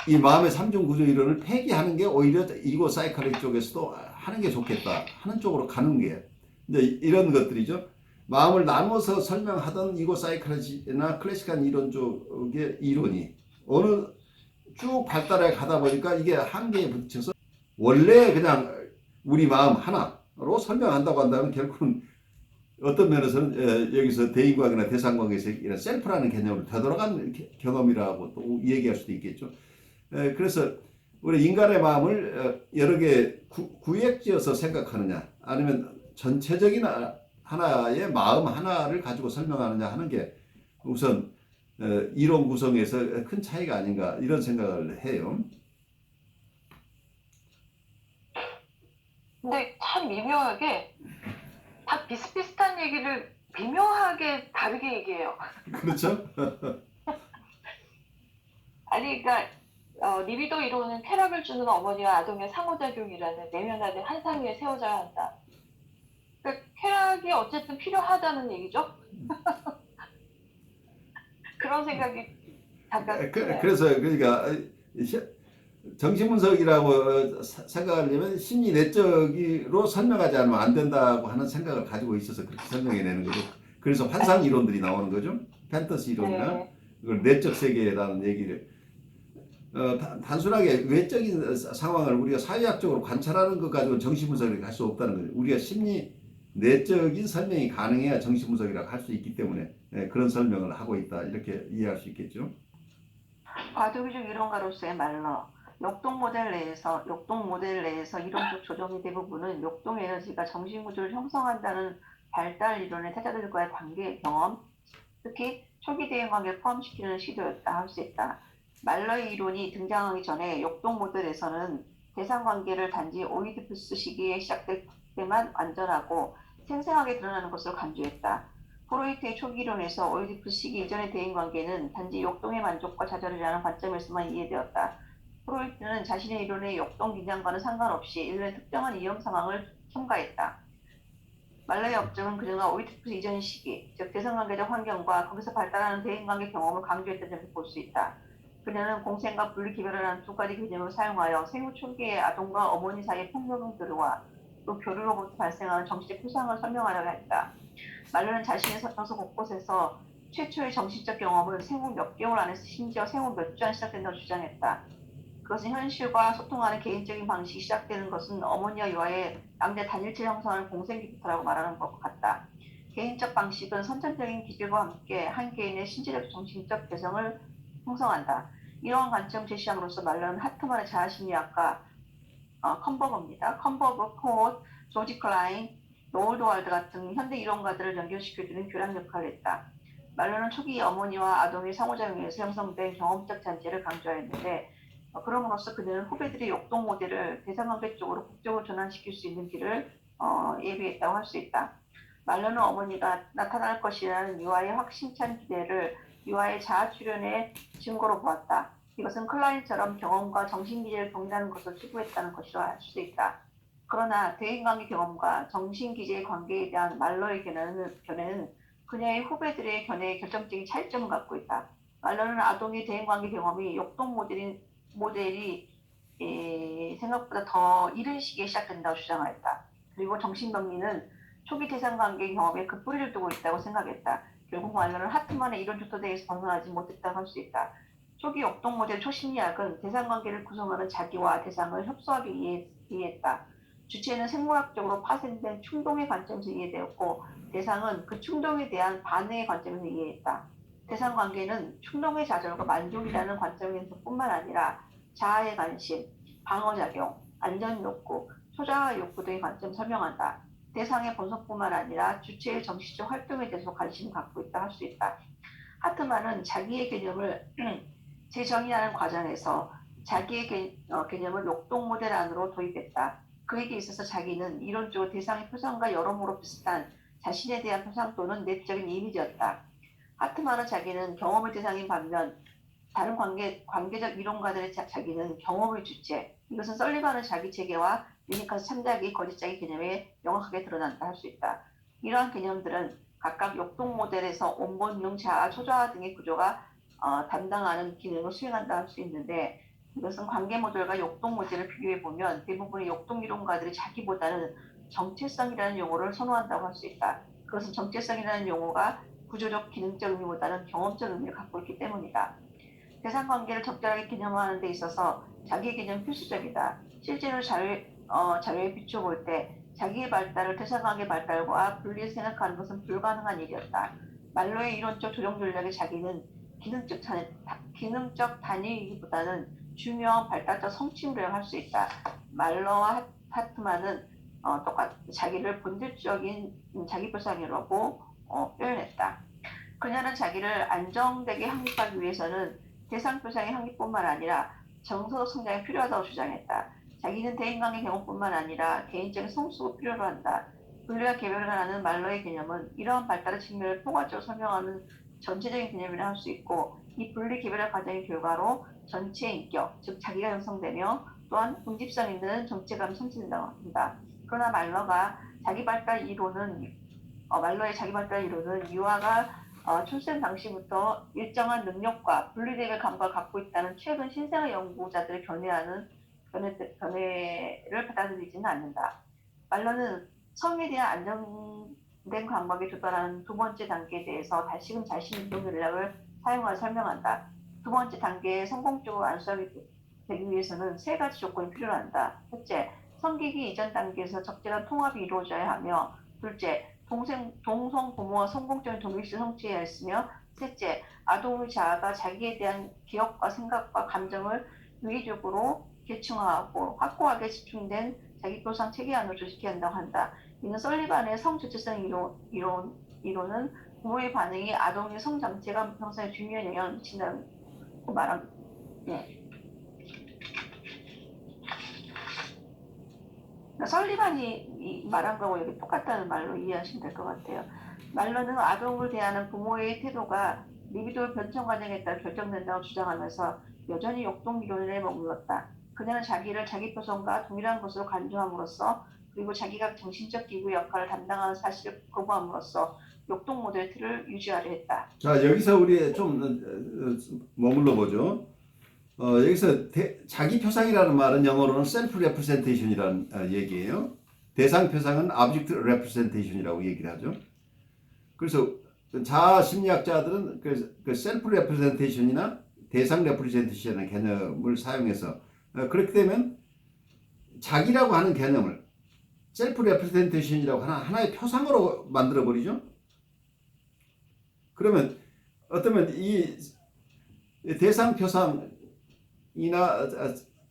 이 마음의 삼중 구조 이론을 폐기하는 게 오히려 이고 사이칼라지 쪽에서도 하는 게 좋겠다 하는 쪽으로 가는 게 이제 이런 것들이죠. 마음을 나눠서 설명하던 이고 사이칼라지나 클래식한 이론 쪽의 이론이 어느 쭉 발달해 가다 보니까 이게 한계에 부딪혀서 원래 그냥 우리 마음 하나로 설명한다고 한다면 결국은 어떤 면에서는 여기서 대인관계나 대상관계에서 이런 셀프라는 개념을 되돌아간 경험이라고 또 얘기할 수도 있겠죠. 그래서 우리 인간의 마음을 여러 개 구획지어서 생각하느냐, 아니면 전체적인 하나의 마음 하나를 가지고 설명하느냐 하는 게 우선 이론 구성에서 큰 차이가 아닌가 이런 생각을 해요. 근데 참 미묘하게 다 비슷비슷한 얘기를 미묘하게 다르게 얘기해요. 그렇죠? 아니, 그러니까 리비도 이론은 쾌락을 주는 어머니와 아동의 상호작용이라는 내면화된 환상 위에 세워져야 한다. 그러니까 쾌락이 어쨌든 필요하다는 얘기죠. 그런 생각이 잠깐 드네요. 그래서 그러니까 정신분석이라고 생각하려면 심리 내적으로 설명하지 않으면 안 된다고 하는 생각을 가지고 있어서 그렇게 설명해내는 거죠. 그래서 환상 이론들이 나오는 거죠. 판타지 이론이나 그걸 내적 세계라는 얘기를 단순하게 외적인 상황을 우리가 사회학적으로 관찰하는 것 가지고 정신분석을 할 수 없다는 거죠. 우리가 심리 내적인 설명이 가능해야 정신분석이라고 할 수 있기 때문에 그런 설명을 하고 있다 이렇게 이해할 수 있겠죠. 과도기적 이론가로서의 말러, 역동 모델 내에서 이론적 조정의 대부분은 역동 에너지가 정신구조를 형성한다는 발달 이론의 태자들과의 관계 경험, 특히 초기 대응 관계를 포함시키는 시도였다 할 수 있다. 말러의 이론이 등장하기 전에 역동 모델에서는 대상 관계를 단지 오이디푸스 시기에 시작될 때만 완전하고 생생하게 드러나는 것으로 간주했다. 프로이트의 초기 이론에서 오이디푸스 시기 이전의 대인 관계는 단지 역동의 만족과 좌절이라는 관점에서만 이해되었다. 프로이트는 자신의 이론의 역동 긴장과는 상관없이 인류의 특정한 위험 상황을 첨가했다. 말러의 업적은 그녀가 오이디푸스 이전 시기, 즉 대상관계적 환경과 거기서 발달하는 대인관계 경험을 강조했던 점을 볼 수 있다. 그녀는 공생과 분리기별을 하는 두 가지 개념을 사용하여 생후 초기의 아동과 어머니 사이의 폭력들과 또 교류로부터 발생하는 정신적 표상을 설명하려고 했다. 말러는 자신의 서평서 곳곳에서 최초의 정신적 경험을 생후 몇 개월 안에서 심지어 생후 몇 주 안 시작된다고 주장했다. 그것은 현실과 소통하는 개인적인 방식이 시작되는 것은 어머니와 유아의 양대 단일체 형성하는 공생기부터라고 말하는 것과 같다. 개인적 방식은 선천적인 기질과 함께 한 개인의 신체적 정신적 개성을 형성한다. 이러한 관점 제시함으로써 말러는 하트만의 자아심리학과 컨버거입니다. 컨버거, 포드, 조지 클라인, 노울드왈드 같은 현대 이론가들을 연결시켜주는 교량 역할을 했다. 말로는 초기 어머니와 아동의 상호작용에서 형성된 경험적 잔재를 강조하였는데 그럼으로써 그는 후배들의 역동 모델을 대상관계 쪽으로 극적으로 전환시킬 수 있는 길을 예비했다고 할 수 있다. 말로는 어머니가 나타날 것이라는 유아의 확신찬 기대를 유아의 자아 출현의 증거로 보았다. 이것은 클라인처럼 경험과 정신기제를 동일하는 것을 추구했다는 것이라 할 수 있다. 그러나 대인관계 경험과 정신기제의 관계에 대한 말로의 견해는 그녀의 후배들의 견해에 결정적인 차이점을 갖고 있다. 말로는 아동의 대인관계 경험이 역동 모델이 생각보다 더 이른 시기에 시작된다고 주장하였다. 그리고 정신병리는 초기 대상관계 경험에 그 뿌리를 두고 있다고 생각했다. 결국 말로는 하트만의 이론 조토대에서 벗어나지 못했다고 할 수 있다. 초기 역동 모델 초심리학은 대상관계를 구성하는 자기와 대상을 협소하게 이해했다. 주체는 생물학적으로 파생된 충동의 관점에서 이해되었고 대상은 그 충동에 대한 반응의 관점에서 이해했다. 대상관계는 충동의 좌절과 만족이라는 관점에서 뿐만 아니라 자아의 관심, 방어작용, 안전욕구, 소자아 욕구 등의 관점을 설명한다. 대상의 본성뿐만 아니라 주체의 정신적 활동에 대해서 관심을 갖고 있다 할 수 있다. 하트만은 자기의 개념을 재정의하는 과정에서 자기의 개념을 역동 모델 안으로 도입했다. 그에게 있어서 자기는 이론적으로 대상의 표상과 여러모로 비슷한 자신에 대한 표상 또는 내적인 이미지였다. 하트만은 자기는 경험의 대상인 반면 다른 관계적 이론가들의 자기는 경험의 주체. 이것은 설리반의 자기 체계와 유니카스 참자기 거짓자기 개념에 명확하게 드러난다 할 수 있다. 이러한 개념들은 각각 역동 모델에서 온본능, 자아, 초자아 등의 구조가 담당하는 기능을 수행한다 할 수 있는데 이것은 관계 모델과 역동 모델을 비교해 보면 대부분의 역동 이론가들이 자기보다는 정체성이라는 용어를 선호한다고 할 수 있다. 그것은 정체성이라는 용어가 구조적 기능적 의미보다는 경험적 의미를 갖고 있기 때문이다. 대상 관계를 적절하게 개념화하는 데 있어서 자기의 개념은 필수적이다. 실제로 자료에 비춰볼 때 자기의 발달을 대상관계 발달과 분리해서 생각하는 것은 불가능한 일이었다. 말로의 이론적 조정 전략의 자기는 기능적 단위이기보다는 중요한 발달적 성취물이라고 할 수 있다. 말로와 하트만은 자기를 본질적인 자기 표상이라고 표현했다. 그녀는 자기를 안정되게 확립하기 위해서는 대상 표상의 확립뿐만 아니라 정서적 성장이 필요하다고 주장했다. 자기는 대인관계 경험뿐만 아니라 개인적인 성숙을 필요로 한다. 분리와 개별을 하는 말로의 개념은 이러한 발달의 측면을 포괄적으로 설명하는 전체적인 개념이라 할 수 있고 이 분리 개별의 과정의 결과로 전체 인격, 즉 자기가 형성되며 또한 군집성 있는 정체감이 선진된다고 한다. 그러나 말로의 자기 발달 이론은 유아가 출생 당시부터 일정한 능력과 분리되게 감각을 갖고 있다는 최근 신생아 연구자들의 견해를 받아들이지는 않는다. 말로는 성에 대한 안정된 감각에 도달하는 두 번째 단계에 대해서 다시금 자신의 기억 전략을 사용하여 설명한다. 두 번째 단계에 성공적으로 안수하게 되기 위해서는 세 가지 조건이 필요한다. 첫째, 성기기 이전 단계에서 적절한 통합이 이루어져야 하며 둘째, 동성 부모와 성공적인 동일시 성취해야 했으며 셋째, 아동의 자아가 자기에 대한 기억과 생각과 감정을 유의적으로 계층화하고 확고하게 집중된 자기 표상 체계 안으로 조직해야 한다고 한다. 이는 설리반의 성주체성 이론은 부모의 반응이 아동의 성장체가 형성에 중요한 영향을 미친다고 말합니다. 설리반이 말한 거하고 여기 똑같다는 말로 이해하시면 될 것 같아요. 말로는 아동을 대하는 부모의 태도가 리비도 변천 과정에 따라 결정된다고 주장하면서 여전히 역동 이론에 머물렀다. 그녀는 자기를 자기 표성과 동일한 것으로 간주함으로써 그리고 자기가 정신적 기구 역할을 담당하는 사실을 거부함으로써 역동 모델 틀을 유지하려 했다. 자, 여기서 우리 좀 머물러 보죠. 여기서 자기 표상이라는 말은 영어로는 self representation이라는 얘기예요. 대상 표상은 object representation이라고 얘기를 하죠. 그래서 자아 심리학자들은 그 self representation이나 대상 representation의 개념을 사용해서 그렇게 되면 자기라고 하는 개념을 self representation이라고 하는 하나의 표상으로 만들어 버리죠. 그러면 어쩌면 이 대상 표상 이나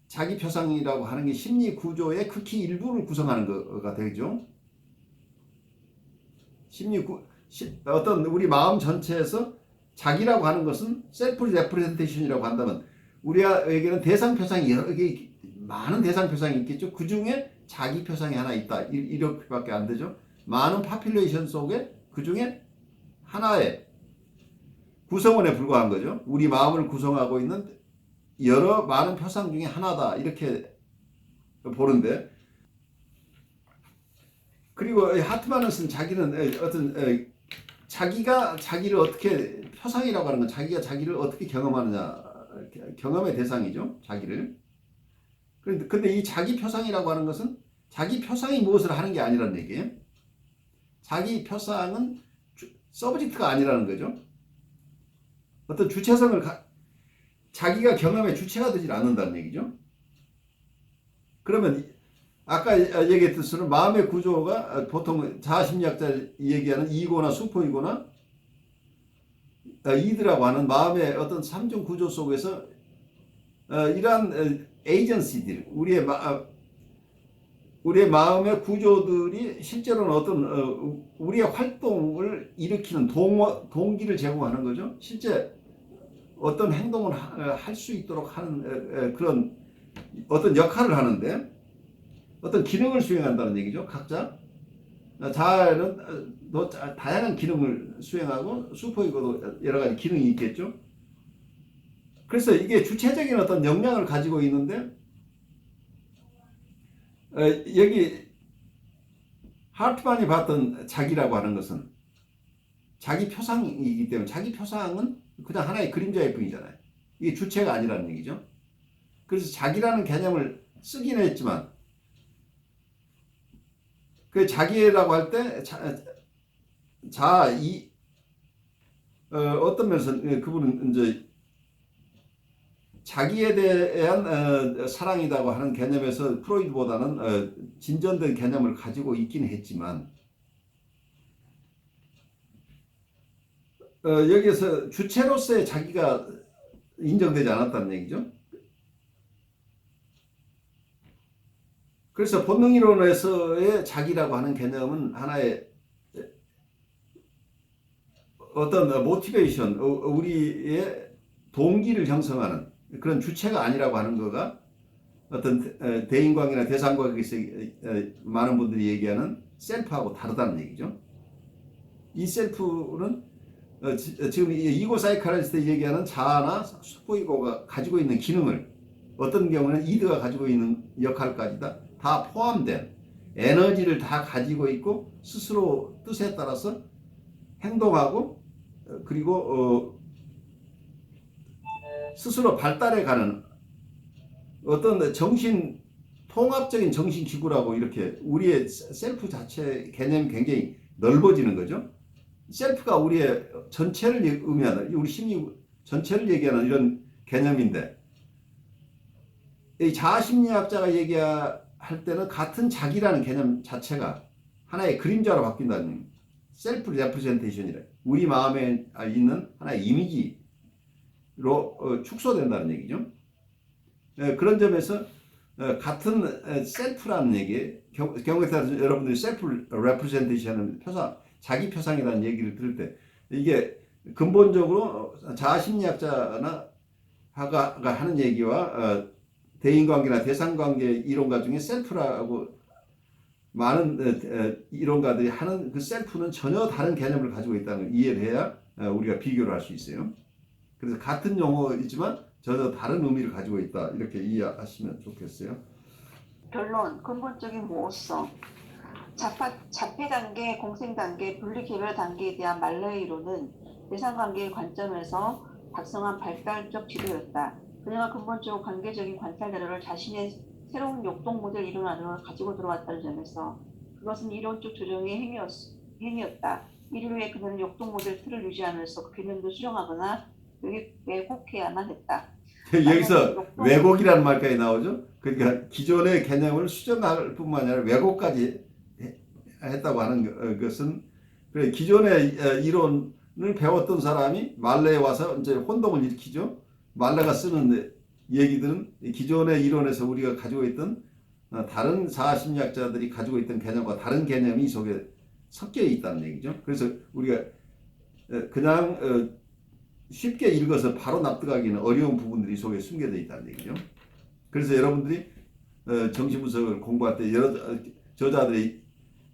자기 표상이라고 하는 게 심리 구조의 극히 일부를 구성하는 거가 되죠. 어떤 우리 마음 전체에서 자기라고 하는 것은 셀프 레프레젠테이션이라고 한다면 우리에게는 대상 표상이 여러 개, 많은 대상 표상이 있겠죠. 그 중에 자기 표상이 하나 있다. 이렇게밖에 안 되죠. 많은 파퓰레이션 속에 그 중에 하나의 구성원에 불과한 거죠. 우리 마음을 구성하고 있는 여러 많은 표상 중에 하나다. 이렇게 보는데, 그리고 하트만은 쓴 자기는 어떤 자기가 자기를 어떻게, 표상이라고 하는 건 자기가 자기를 어떻게 경험하느냐, 경험의 대상이죠. 자기를. 근데 이 자기 표상이라고 하는 것은 자기 표상이 무엇을 하는 게 아니라는 얘기예요. 자기 표상은 서브젝트가 아니라는 거죠. 어떤 주체성을 자기가 경험의 주체가 되질 않는다는 얘기죠. 그러면 아까 얘기했던 수는 마음의 구조가 보통 자아심리학자 얘기하는 이고나 슈퍼이고나 이드라고 하는 마음의 어떤 3중 구조 속에서 이러한 에이전시들, 우리의 마음의 구조들이 실제로는 어떤 우리의 활동을 일으키는 동기를 제공하는 거죠. 실제 어떤 행동을 할 수 있도록 하는 그런 어떤 역할을 하는데 어떤 기능을 수행한다는 얘기죠. 각자 자아는 다양한 기능을 수행하고 슈퍼이고도 여러 가지 기능이 있겠죠. 그래서 이게 주체적인 어떤 역량을 가지고 있는데 여기 하트만이 봤던 자기라고 하는 것은 자기 표상이기 때문에 자기 표상은 그냥 하나의 그림자일 뿐이잖아요. 이게 주체가 아니라는 얘기죠. 그래서 자기라는 개념을 쓰긴 했지만 그 자기라고 할 때 어떤 면에서 그분은 이제 자기에 대한 사랑이라고 하는 개념에서 프로이드보다는 진전된 개념을 가지고 있긴 했지만 여기에서 주체로서의 자기가 인정되지 않았다는 얘기죠. 그래서 본능이론에서의 자기라고 하는 개념은 하나의 어떤 모티베이션, 우리의 동기를 형성하는 그런 주체가 아니라고 하는 거가 어떤 대인관계나 대상관계에서 많은 분들이 얘기하는 셀프하고 다르다는 얘기죠. 이 셀프는 지금 이고 사이칼리스트 얘기하는 자아나 슈퍼이고가 가지고 있는 기능을 어떤 경우는 이드가 가지고 있는 역할까지 다 포함된 에너지를 다 가지고 있고 스스로 뜻에 따라서 행동하고 그리고 스스로 발달해가는 어떤 통합적인 정신기구라고 이렇게 우리의 셀프 자체 개념이 굉장히 넓어지는 거죠. 셀프가 우리의 전체를 의미하는, 우리 심리 전체를 얘기하는 이런 개념인데 이 자아심리학자가 얘기할 때는 같은 자기라는 개념 자체가 하나의 그림자로 바뀐다는 얘기입니다. 셀프 레프레젠테이션이래. 우리 마음에 있는 하나의 이미지로 축소된다는 얘기죠. 그런 점에서 같은 셀프라는 얘기, 경우에 따라서 여러분들이 셀프 레프레젠테이션은 자기 표상이라는 얘기를 들을 때 이게 근본적으로 자아심리학자가 하는 얘기와 대인관계나 대상관계 이론가 중에 셀프라고 많은 이론가들이 하는 그 셀프는 전혀 다른 개념을 가지고 있다는 걸 이해를 해야 우리가 비교를 할 수 있어요. 그래서 같은 용어이지만 전혀 다른 의미를 가지고 있다. 이렇게 이해하시면 좋겠어요. 결론, 근본적인 모호성. 자폐 단계, 공생 단계, 분리 개별 단계에 대한 말레이 이론은 대상관계의 관점에서 작성한 발달적 지도였다. 그녀가 근본적으로 관계적인 관찰 자료를 자신의 새로운 역동 모델 이론 안으로 가지고 들어왔다는 점에서 그것은 이론적 조정의 행위였다. 이를 위해 그는 역동 모델 틀을 유지하면서 그 개념도 수정하거나 왜곡해야만 했다. 여기서 왜곡이라는 말까지 나오죠. 그러니까 기존의 개념을 수정할 뿐만 아니라 왜곡까지 했다고 하는 것은 기존의 이론을 배웠던 사람이 말레에 와서 이제 혼동을 일으키죠. 말레가 쓰는 얘기들은 기존의 이론에서 우리가 가지고 있던 다른 자아심리학자들이 가지고 있던 개념과 다른 개념이 속에 섞여 있다는 얘기죠. 그래서 우리가 그냥 쉽게 읽어서 바로 납득하기는 어려운 부분들이 속에 숨겨져 있다는 얘기죠. 그래서 여러분들이 정신분석을 공부할 때 여러 저자들이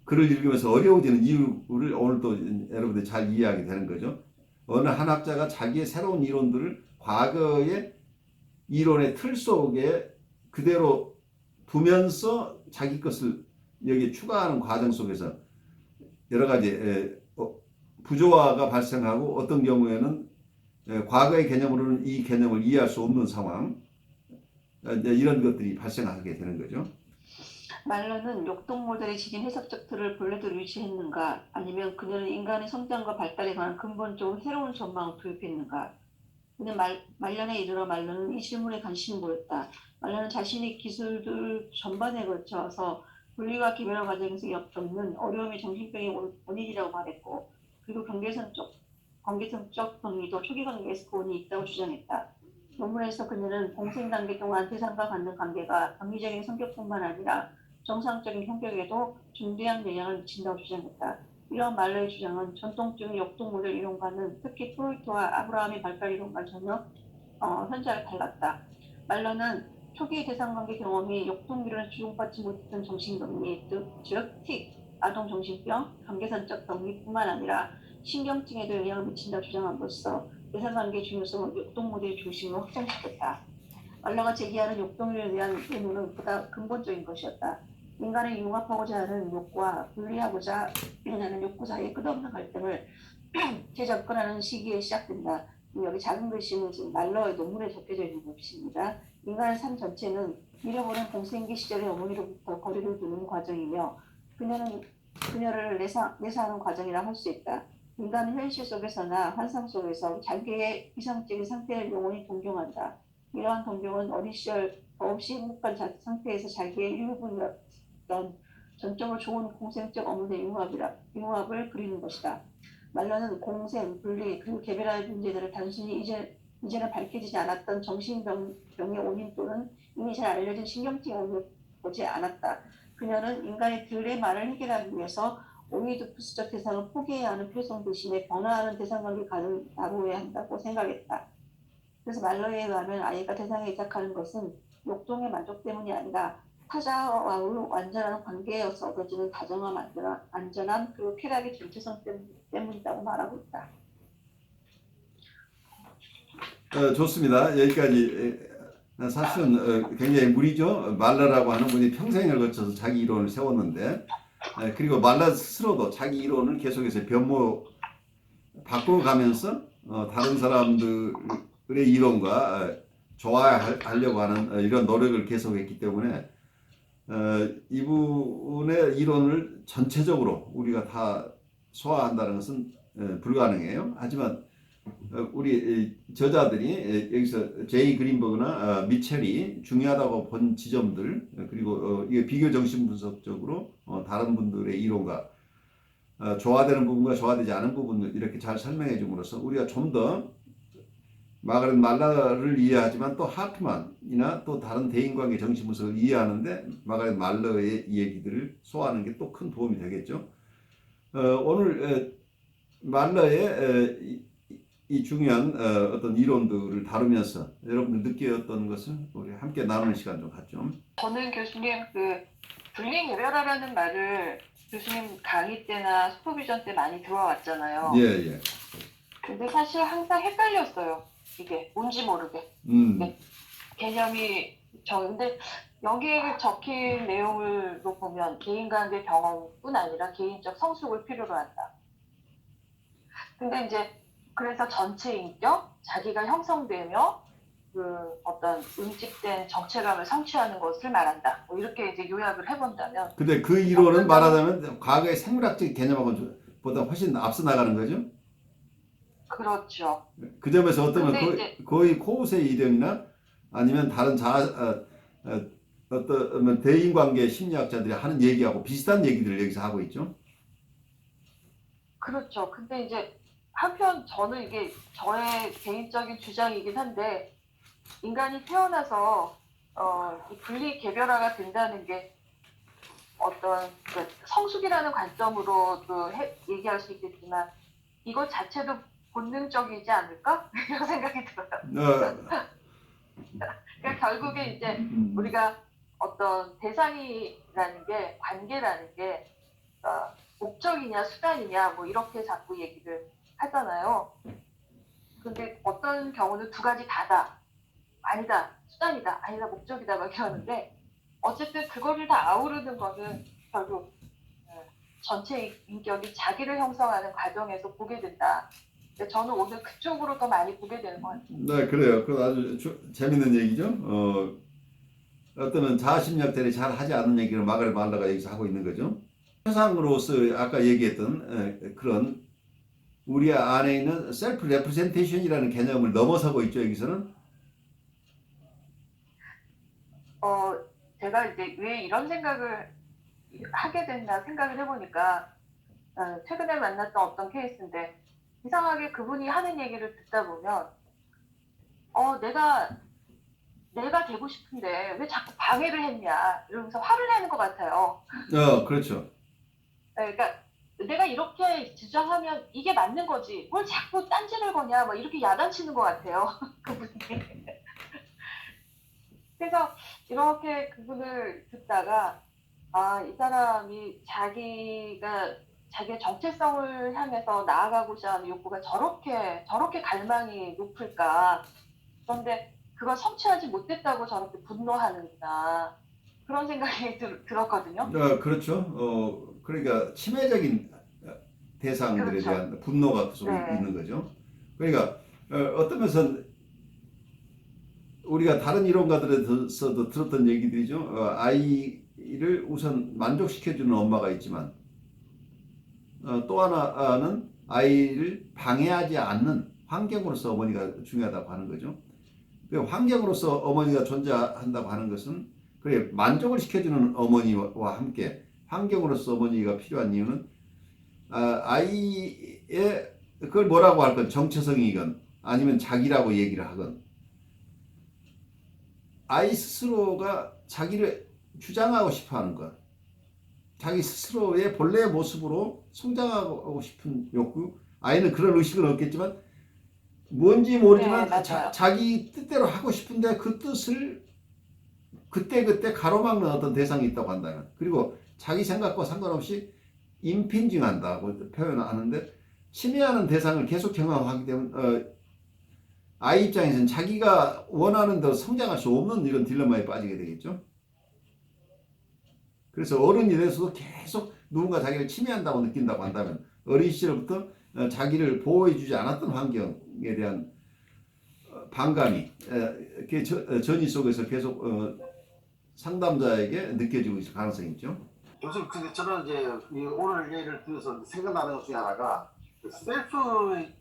글을 읽으면서 어려워지는 이유를 오늘 또 여러분들이 잘 이해하게 되는 거죠. 어느 한 학자가 자기의 새로운 이론들을 과거의 이론의 틀 속에 그대로 두면서 자기 것을 여기에 추가하는 과정 속에서 여러 가지 부조화가 발생하고 어떤 경우에는 과거의 개념으로는 이 개념을 이해할 수 없는 상황, 이런 것들이 발생하게 되는 거죠. 말러는 욕동 모델의 지닌 해석적 틀을 본래대로 유지했는가, 아니면 그녀는 인간의 성장과 발달에 관한 근본적으로 새로운 전망을 도입했는가. 그는 말년에 이르러 말러는 이 질문에 관심을 보였다. 말러는 자신의 기술들 전반에 걸쳐서 분리와 기별화 과정에서 겪는 어려움이 정신병의 원인이라고 말했고, 그리고 관계성적 정리도 초기 관계에서 그 원인이 있다고 주장했다. 논문에서 그녀는 공생 단계 동안 대상과 갖는 관계가 병리적인 성격뿐만 아니라 정상적인 성격에도 중대한 영향을 미친다고 주장했다. 이러한 말러의 주장은 전통적인 역동 모델 이론과는 특히 프로이트와 아브라함의 발달 이론과 전혀 현저하게 달랐다. 말러는 초기 대상관계 경험이 역동 이론을 주목받지 못했던 정신병리, 즉 아동정신병, 관계선적 병리뿐만 아니라 신경증에도 영향을 미친다고 주장함으로써 대상관계의 중요성을 역동 모델의 중심으로 확장시켰다. 말러가 제기하는 역동이론에 대한 의문은 보다 근본적인 것이었다. 인간을 융합하고자 하는 욕구와 분리하고자 하는 욕구 사이의 끝없는 갈등을 재접근하는 시기에 시작된다. 여기 작은 글씨는 지금 말러의 논문에 적혀져 있는 것입니다. 인간의 삶 전체는 잃어버린 공생기 시절의 어머니로부터 거리를 두는 과정이며 그녀를 내사하는 과정이라 할 수 있다. 인간은 현실 속에서나 환상 속에서 자기의 이상적인 상태를 영원히 동경한다. 이러한 동경은 어린 시절 더없이 행복한 상태에서 자기의 유부녀였던 전적으로 좋은 공생적 어머니의 융합을 그리는 것이다. 말러는 공생, 분리, 그리고 개별화의 문제들을 단순히 이제는 밝혀지지 않았던 정신병의 원인 또는 이미 잘 알려진 신경증의 원인을 보지 않았다. 그녀는 인간의 딜레마를 해결하기 위해서 오이디푸스적 대상을 포기해야 하는 필요성 대신에 변화하는 대상관계 가능을 다루어야 한다고 생각했다. 그래서 말러에 의하면 아이가 대상에 이착하는 것은 욕동의 만족 때문이 아니라 타자와의 완전한 관계에서 얻어지는 다정함, 안전함, 그리고 쾌락의 전체성 때문이라고 말하고 있다. 좋습니다. 여기까지. 사실은 굉장히 무리죠. 말러라고 하는 분이 평생을 거쳐서 자기 이론을 세웠는데, 그리고 말러 스스로도 자기 이론을 계속해서 바꿔가면서 다른 사람들의 이론과 조화하려고 하는 이런 노력을 계속했기 때문에 이분의 이론을 전체적으로 우리가 다 소화한다는 것은 불가능해요. 하지만 우리 저자들이 여기서 제이 그린버그나 미첼이 중요하다고 본 지점들, 그리고 이게 비교 정신 분석적으로 다른 분들의 이론과 조화되는 부분과 조화되지 않은 부분을 이렇게 잘 설명해 줌으로써 우리가 좀 더 마가렛 말러를 이해하지만 또 하프만이나 또 다른 대인관계 정신 분석을 이해하는데 마가렛 말러의 얘기들을 소화하는 게 또 큰 도움이 되겠죠. 오늘 말러의 이 중요한 어떤 이론들을 다루면서 여러분들 느꼈던 것을 우리 함께 나누는 시간 좀 갖죠. 저는 교수님 그 분리개별화라는 말을 교수님 강의 때나 슈퍼비전 때 많이 들어왔잖아요. 예. 근데 사실 항상 헷갈렸어요. 이게 뭔지 모르게. 개념이 근데 여기에 적힌 내용을 보면 개인관계 경험뿐 아니라 개인적 성숙을 필요로 한다. 근데 이제 그래서 전체 인격, 자기가 형성되며 그 어떤 응집된 정체감을 성취하는 것을 말한다. 뭐 이렇게 이제 요약을 해본다면. 근데 그 이론은 말하자면 과거의 생물학적 개념하고 보다 훨씬 앞서 나가는 거죠. 그렇죠. 그 점에서 어떤 거의 코우세의 이론이나 아니면 다른 어떤 대인관계 심리학자들이 하는 얘기하고 비슷한 얘기들을 여기서 하고 있죠. 그렇죠. 근데 이제 한편 저는 이게 저의 개인적인 주장이긴 한데 인간이 태어나서 이 분리 개별화가 된다는 게 어떤 그 성숙이라는 관점으로도 얘기할 수 있겠지만 이것 자체도 본능적이지 않을까? 이런 생각이 들어요. 그러니까 결국에 이제 우리가 어떤 대상이라는 게 관계라는 게 목적이냐 수단이냐 뭐 이렇게 자꾸 얘기를 하잖아요. 근데 어떤 경우는 두 가지 다다. 아니다. 수단이다. 아니다. 목적이다. 막 이러는데 어쨌든 그거를 다 아우르는 거는 결국 전체 인격이 자기를 형성하는 과정에서 보게 된다. 근데 저는 오늘 그쪽으로 더 많이 보게 되는 것 같아요. 네, 그래요. 그 아주 재밌는 얘기죠. 어떤 자아심리학들이 잘 하지 않는 얘기를 마가렛 말러가 여기서 하고 있는 거죠. 세상으로서 아까 얘기했던 그런 우리 안에 있는 셀프 레프레젠테이션이라는 개념을 넘어서고 있죠. 여기서는. 제가 이제 왜 이런 생각을 하게 됐나 생각을 해보니까 최근에 만났던 어떤 케이스인데 이상하게 그분이 하는 얘기를 듣다 보면 내가 되고 싶은데 왜 자꾸 방해를 했냐 이러면서 화를 내는 것 같아요. 그렇죠. 그러니까 내가 이렇게 주장하면 이게 맞는 거지 뭘 자꾸 딴지를 거냐 막 이렇게 야단치는 것 같아요. 그분이. 그래서 이렇게 그분을 듣다가 이 사람이 자기의 정체성을 향해서 나아가고자 하는 욕구가 저렇게 갈망이 높을까. 그런데 그걸 성취하지 못했다고 저렇게 분노하는구나. 그런 생각이 들었거든요. 그렇죠. 그러니까 치매적인 대상들에 그렇죠. 대한 분노가 계속 네. 있는 거죠. 그러니까 어떤 면에서는 우리가 다른 이론가들에서도 들었던 얘기들이죠. 아이를 우선 만족시켜주는 엄마가 있지만 또 하나는 아이를 방해하지 않는 환경으로서 어머니가 중요하다고 하는 거죠. 그 환경으로서 어머니가 존재한다고 하는 것은 그래 만족을 시켜주는 어머니와 함께 환경으로서 어머니가 필요한 이유는 아이의 그걸 뭐라고 할 건 정체성이건 아니면 자기라고 얘기를 하건 아이 스스로가 자기를 주장하고 싶어하는 것, 자기 스스로의 본래의 모습으로 성장하고 싶은 욕구. 아이는 그런 의식은 없겠지만 뭔지 모르지만 네, 자기 뜻대로 하고 싶은데 그 뜻을 그때 가로막는 어떤 대상이 있다고 한다면, 그리고 자기 생각과 상관없이 임핑징한다고 표현하는데 침해하는 대상을 계속 경험하기 때문에 아이 입장에서는 자기가 원하는 대로 성장할 수 없는 이런 딜레마에 빠지게 되겠죠. 그래서 어른이 돼서도 계속 누군가 자기를 침해한다고 느낀다고 한다면 어린 시절부터 자기를 보호해주지 않았던 환경에 대한 반감이 전이 속에서 계속 상담자에게 느껴지고 있을 가능성이 있죠. 교수님, 근데 저는 이제 오늘 예를 들어서 생각나는 것 중에 하나가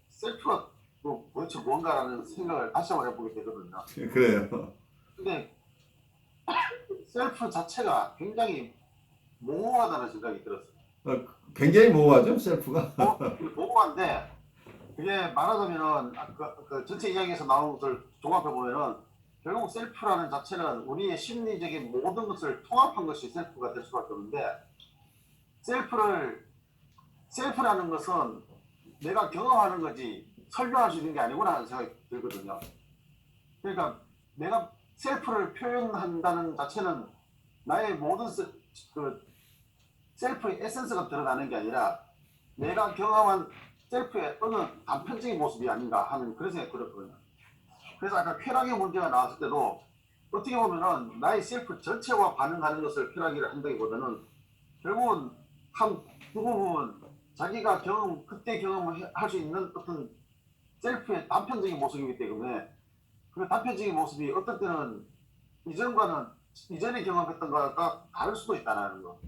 셀프가 도대체 뭔가라는 생각을 다시 한번 해보게 되거든요. 그래요. 근데 셀프 자체가 굉장히 모호하다는 생각이 들었어요. 굉장히 모호하죠, 셀프가. 모호한데 그게 말하자면은 그 전체 이야기에서 나오는 것을 종합해 보면은 결국 셀프라는 자체는 우리의 심리적인 모든 것을 통합한 것이 셀프가 될 수밖에 없는데 셀프라는 것은 내가 경험하는 거지 설명할 수 있는 게 아니구나 하는 생각이 들거든요. 그러니까 내가 셀프를 표현한다는 자체는 나의 모든 셀프의 에센스가 드러나는 게 아니라 내가 경험한 셀프의 어느 단편적인 모습이 아닌가 하는 그런 생각이 들었거든요. 그래서 아까 쾌락의 문제가 나왔을 때도 어떻게 보면은 나의 셀프 전체와 반응하는 것을 쾌락이라 한다기보다는 결국은 한 부분 자기가 그때 경험할 수 있는 어떤 셀프의 단편적인 모습이기 때문에 그 단편적인 모습이 어떤 때는 이전에 경험했던 것과 다를 수도 있다는 거.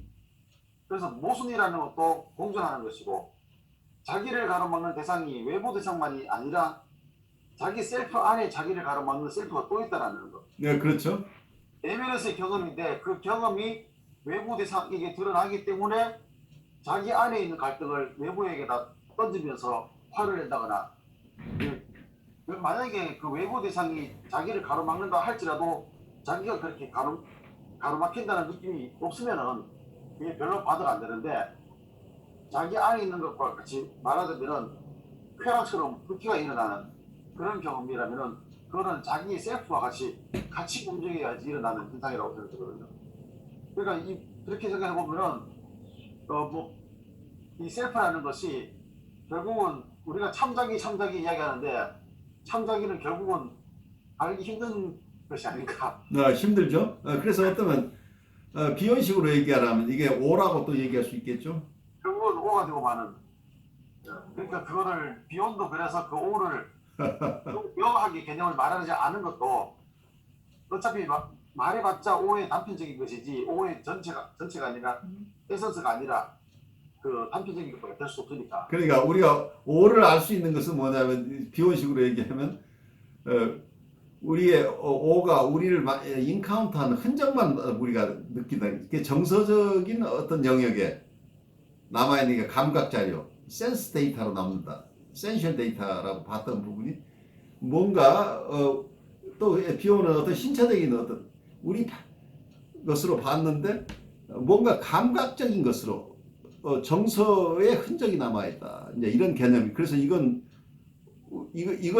그래서 모순이라는 것도 공존하는 것이고 자기를 가로막는 대상이 외부 대상만이 아니라 자기 셀프 안에 자기를 가로막는 셀프가 또 있다는 거. 네, 그렇죠. 내면에서의 경험인데 그 경험이 외부 대상에게 드러나기 때문에 자기 안에 있는 갈등을 외부에게다 던지면서 화를 낸다거나 만약에 그 외부 대상이 자기를 가로막는다 할지라도 자기가 그렇게 가로막힌다는 느낌이 없으면은 그게 별로 봐도가 안 되는데 자기 안에 있는 것과 같이 말하자면은 쾌락처럼 불기가 일어나는 그런 경험이라면은 그거는 자기 셀프와 같이 움직여야지 일어나는 현상이라고 생각하거든요. 그러니까 그렇게 생각해 보면은 이 셀프라는 것이 결국은 우리가 참자기 이야기하는데 참자기는 결국은 알기 힘든 것이 아닌가. 힘들죠. 그래서 어떠면 비혼식으로 얘기하라면 이게 오라고 또 얘기할 수 있겠죠. 결국은 오가 되고 마는. 그러니까 그거를 비혼도 그래서 그 오를 명확하게 개념을 말하지 않은 것도 어차피 말해봤자 오의 단편적인 것이지 오의 전체가 아니라 에센스가 아니라 그 단편적인 것밖에 될 수 없으니까. 그러니까 우리가 오를 알 수 있는 것은 뭐냐면 비혼식으로 얘기하면 우리의 오가 우리를 인카운트하는 흔적만 우리가 느낀다. 그게 정서적인 어떤 영역에 남아있는 게 감각 자료, 센스 데이터로 남는다. 센셜 데이터라고 봤던 부분이 뭔가 또 비오는 어떤 신체적인 어떤 우리 것으로 봤는데 뭔가 감각적인 것으로 정서의 흔적이 남아있다. 이제 이런 개념이. 그래서 이거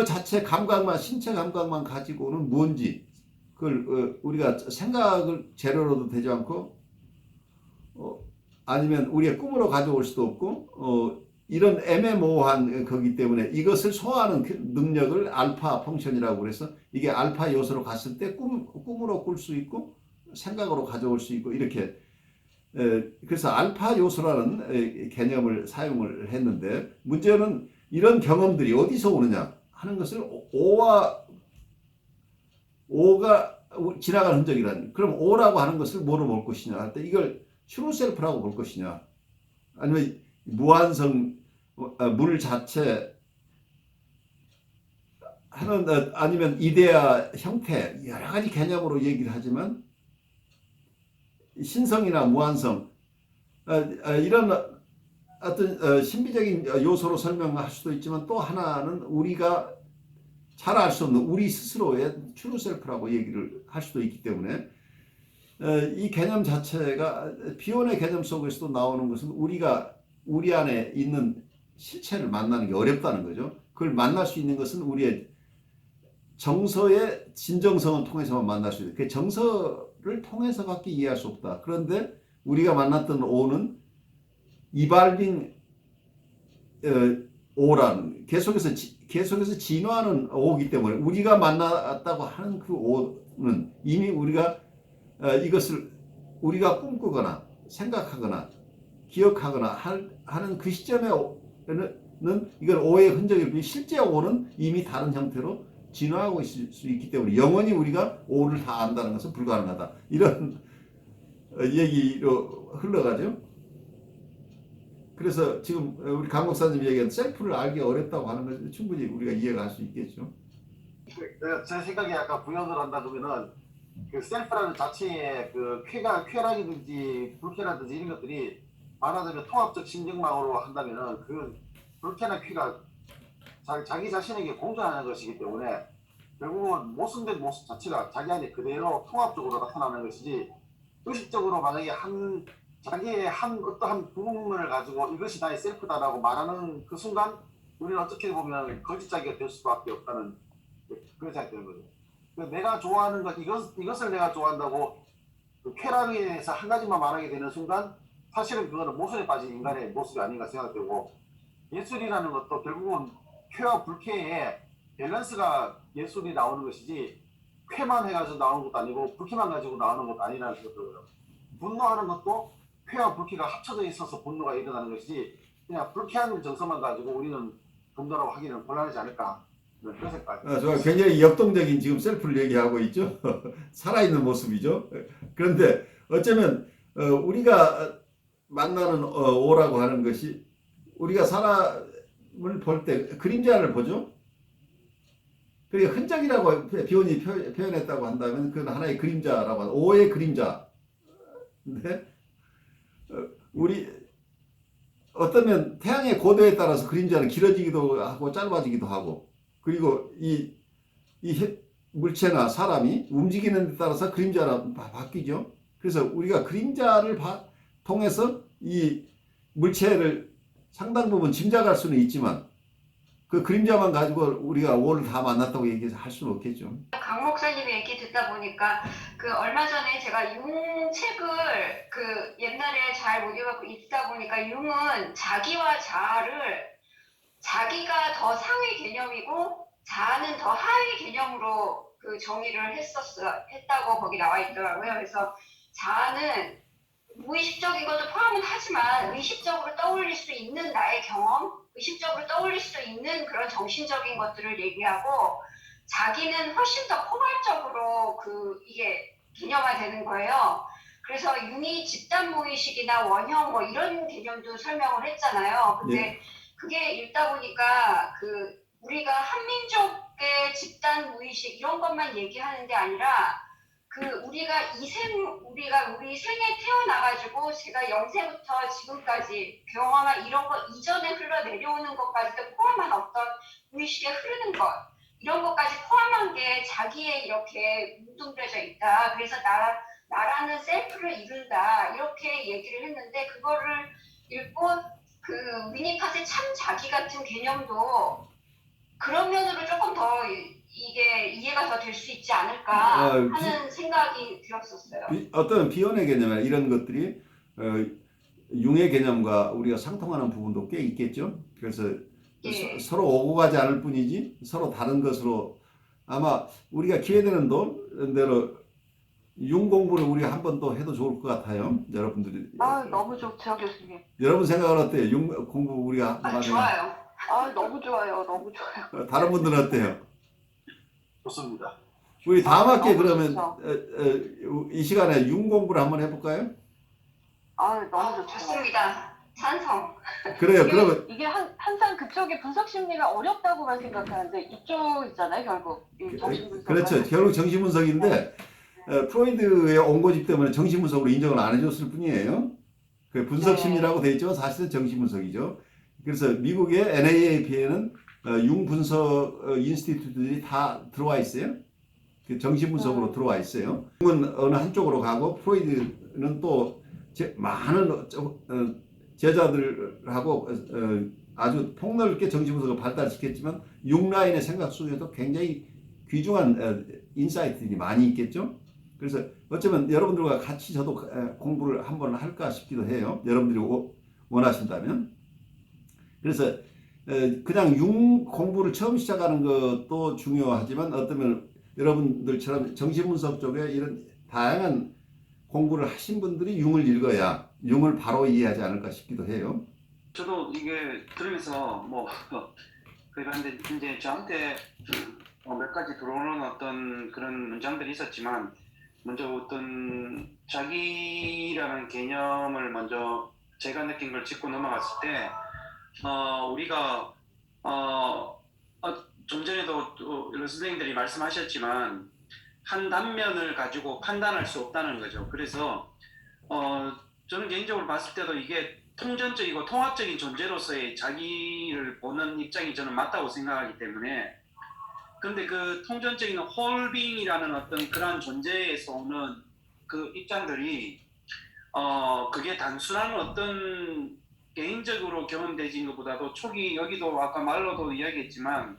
자체 감각만, 신체 감각만 가지고는 뭔지 그걸 우리가 생각을 재료로도 되지 않고 아니면 우리의 꿈으로 가져올 수도 없고 이런 애매모호한 거기 때문에 이것을 소화하는 능력을 알파 펑션이라고 그래서 이게 알파 요소로 갔을 때 꿈으로 꿀 수 있고 생각으로 가져올 수 있고 이렇게 그래서 알파 요소라는 개념을 사용을 했는데 문제는 이런 경험들이 어디서 오느냐 하는 것을 오가 지나가는 흔적이라는. 그럼 오라고 하는 것을 뭐로 볼 것이냐 할 때 이걸 트루셀프라고 볼 것이냐 아니면 무한성 물 자체 하는 아니면 이데아 형태 여러 가지 개념으로 얘기를 하지만 신성이나 무한성 이런 어떤 신비적인 요소로 설명할 수도 있지만 또 하나는 우리가 잘 알 수 없는 우리 스스로의 트루 셀프라고 얘기를 할 수도 있기 때문에 이 개념 자체가 비혼의 개념 속에서도 나오는 것은 우리가 우리 안에 있는 실체를 만나는 게 어렵다는 거죠. 그걸 만날 수 있는 것은 우리의 정서의 진정성을 통해서만 만날 수 있다. 그 정서를 통해서밖에 이해할 수 없다. 그런데 우리가 만났던 오는 이발빙 오라는 계속해서 진화하는 오기 때문에 우리가 만났다고 하는 그 오는 이미 우리가 이것을 우리가 꿈꾸거나 생각하거나 기억하거나 하는 그 시점에는 이건 오의 흔적이고 실제 오는 이미 다른 형태로 진화하고 있을 수 있기 때문에 영원히 우리가 오를 다 안다는 것은 불가능하다. 이런 얘기로 흘러가죠. 그래서 지금 우리 강 목사님이 얘기한 셀프를 알기 어렵다고 하는 것은 충분히 우리가 이해가 할 수 있겠죠. 제 생각에 아까 부연을 한다 그러면은 그 셀프라는 자체의 그 쾌락이든지 불쾌라든지 이런 것들이 말하자면 통합적 심정망으로 한다면은 그 불쾌나 쾌가 자기 자신에게 공존하는 것이기 때문에 결국은 모순된 모습 자체가 자기 안에 그대로 통합적으로 나타나는 것이지 의식적으로 만약에 자기의 어떠한 부분을 가지고 이것이 나의 셀프다라고 말하는 그 순간 우리는 어떻게 보면 거짓자기가 될 수밖에 없다는 그런 생각이 드는 거죠. 내가 좋아하는 것 이것을 내가 좋아한다고 그 쾌락에 대해서 한 가지만 말하게 되는 순간 사실은 그거는 모순에 빠진 인간의 모습이 아닌가 생각되고 예술이라는 것도 결국은 쾌와 불쾌의 밸런스가 예술이 나오는 것이지 쾌만 해가지고 나오는 것도 아니고 불쾌만 가지고 나오는 것도 아니라는 생각이 들어요. 분노하는 것도 쾌와 불쾌가 합쳐져 있어서 분노가 일어나는 것이지 그냥 불쾌한 정서만 가지고 우리는 분노라고 하기는 곤란하지 않을까 그런 생각이 저 굉장히 역동적인 지금 셀프를 얘기하고 있죠. 살아있는 모습이죠. 그런데 어쩌면 우리가 만나는 오라고 하는 것이 우리가 사람을 볼 때 그림자를 보죠. 그리고 흔적이라고 비혼이 표현했다고 한다면 그건 하나의 그림자라고 하는 오의 그림자. 근데 우리 어쩌면 태양의 고도에 따라서 그림자는 길어지기도 하고 짧아지기도 하고 그리고 이 물체나 사람이 움직이는 데 따라서 그림자가 바뀌죠. 그래서 우리가 그림자를 통해서 이 물체를 상당 부분 짐작할 수는 있지만 그 그림자만 가지고 우리가 5를 다 만났다고 얘기할 수는 없겠죠. 강 목사님 얘기 듣다 보니까 그 얼마 전에 제가 융 책을 그 옛날에 잘 못 읽어갖고 읽다 보니까 융은 자기와 자아를 자기가 더 상위 개념이고 자아는 더 하위 개념으로 그 정의를 했다고 거기 나와 있더라고요. 그래서 자아는 무의식적인 것도 포함은 하지만 의식적으로 떠올릴 수 있는 나의 경험, 의식적으로 떠올릴 수 있는 그런 정신적인 것들을 얘기하고 자기는 훨씬 더 포괄적으로 이게 개념화되는 거예요. 그래서 융이 집단 무의식이나 원형 뭐 이런 개념도 설명을 했잖아요. 근데 그게 읽다 보니까 우리가 한민족의 집단 무의식 이런 것만 얘기하는 게 아니라 우리가 우리 생에 태어나가지고 제가 0세부터 지금까지 경험한 이런 거 이전에 흘러내려오는 것까지도 포함한 어떤 무의식에 흐르는 것 이런 것까지 포함한 게 자기에 이렇게 뭉뚱그려져 있다. 그래서 나라는 셀프를 이룬다. 이렇게 얘기를 했는데 그거를 읽고 위니팟의 참 자기 같은 개념도 그런 면으로 조금 더 이게 이해가 더 될 수 있지 않을까 하는 생각이 들었었어요. 어떤 비혼의 개념이나 이런 것들이 융의 개념과 우리가 상통하는 부분도 꽤 있겠죠. 그래서 예. 서로 오고 가지 않을 뿐이지 서로 다른 것으로 아마 우리가 기회되는 대로 융 공부를 우리가 한 번 더 해도 좋을 것 같아요. 여러분들이. 너무 좋죠, 교수님. 여러분 생각은 어때요? 융 공부 우리가 한번 하면 좋아요. 너무 좋아요. 너무 좋아요. 다른 분들은 어때요? 좋습니다. 우리 다음 학기에 너무 그러면 좋죠. 이 시간에 융 공부를 한번 해볼까요? 너무 좋죠. 좋습니다. 찬성. 그래요. 그러면 이게 항상 그쪽의 분석 심리가 어렵다고만 생각하는데 이쪽이잖아요, 결국. 이 정신분석. 그렇죠. 결국 정신분석인데 프로이드의 온고집 때문에 정신분석으로 인정을 안 해줬을 뿐이에요. 그 분석심리라고 돼 있지만 사실은 정신분석이죠. 그래서 미국의 NAAP에는 융 분석 인스티튜트들이 다 들어와 있어요. 그 정신분석으로 들어와 있어요. 융은 어느 한쪽으로 가고 프로이드는 또 많은 제자들하고 아주 폭넓게 정신분석을 발달시켰지만 융 라인의 생각 속에도 굉장히 귀중한 인사이트들이 많이 있겠죠. 그래서 어쩌면 여러분들과 같이 저도 공부를 한번 할까 싶기도 해요. 여러분들이 원하신다면. 그래서 그냥 융 공부를 처음 시작하는 것도 중요하지만 어쩌면 여러분들처럼 정신분석 쪽에 이런 다양한 공부를 하신 분들이 융을 읽어야 융을 바로 이해하지 않을까 싶기도 해요. 저도 이게 들으면서 그런데 이제 저한테 몇 가지 들어오는 어떤 그런 문장들이 있었지만 먼저 어떤 자기라는 개념을 먼저 제가 느낀 걸 짚고 넘어갔을 때 우리가 좀 전에도 또 선생님들이 말씀하셨지만 한 단면을 가지고 판단할 수 없다는 거죠. 그래서 저는 개인적으로 봤을 때도 이게 통전적이고 통합적인 존재로서의 자기를 보는 입장이 저는 맞다고 생각하기 때문에 근데 그 통전적인 홀빙이라는 어떤 그러한 존재에서 오는 그 입장들이 그게 단순한 어떤 개인적으로 경험되진 것보다도 초기 여기도 아까 말로도 이야기했지만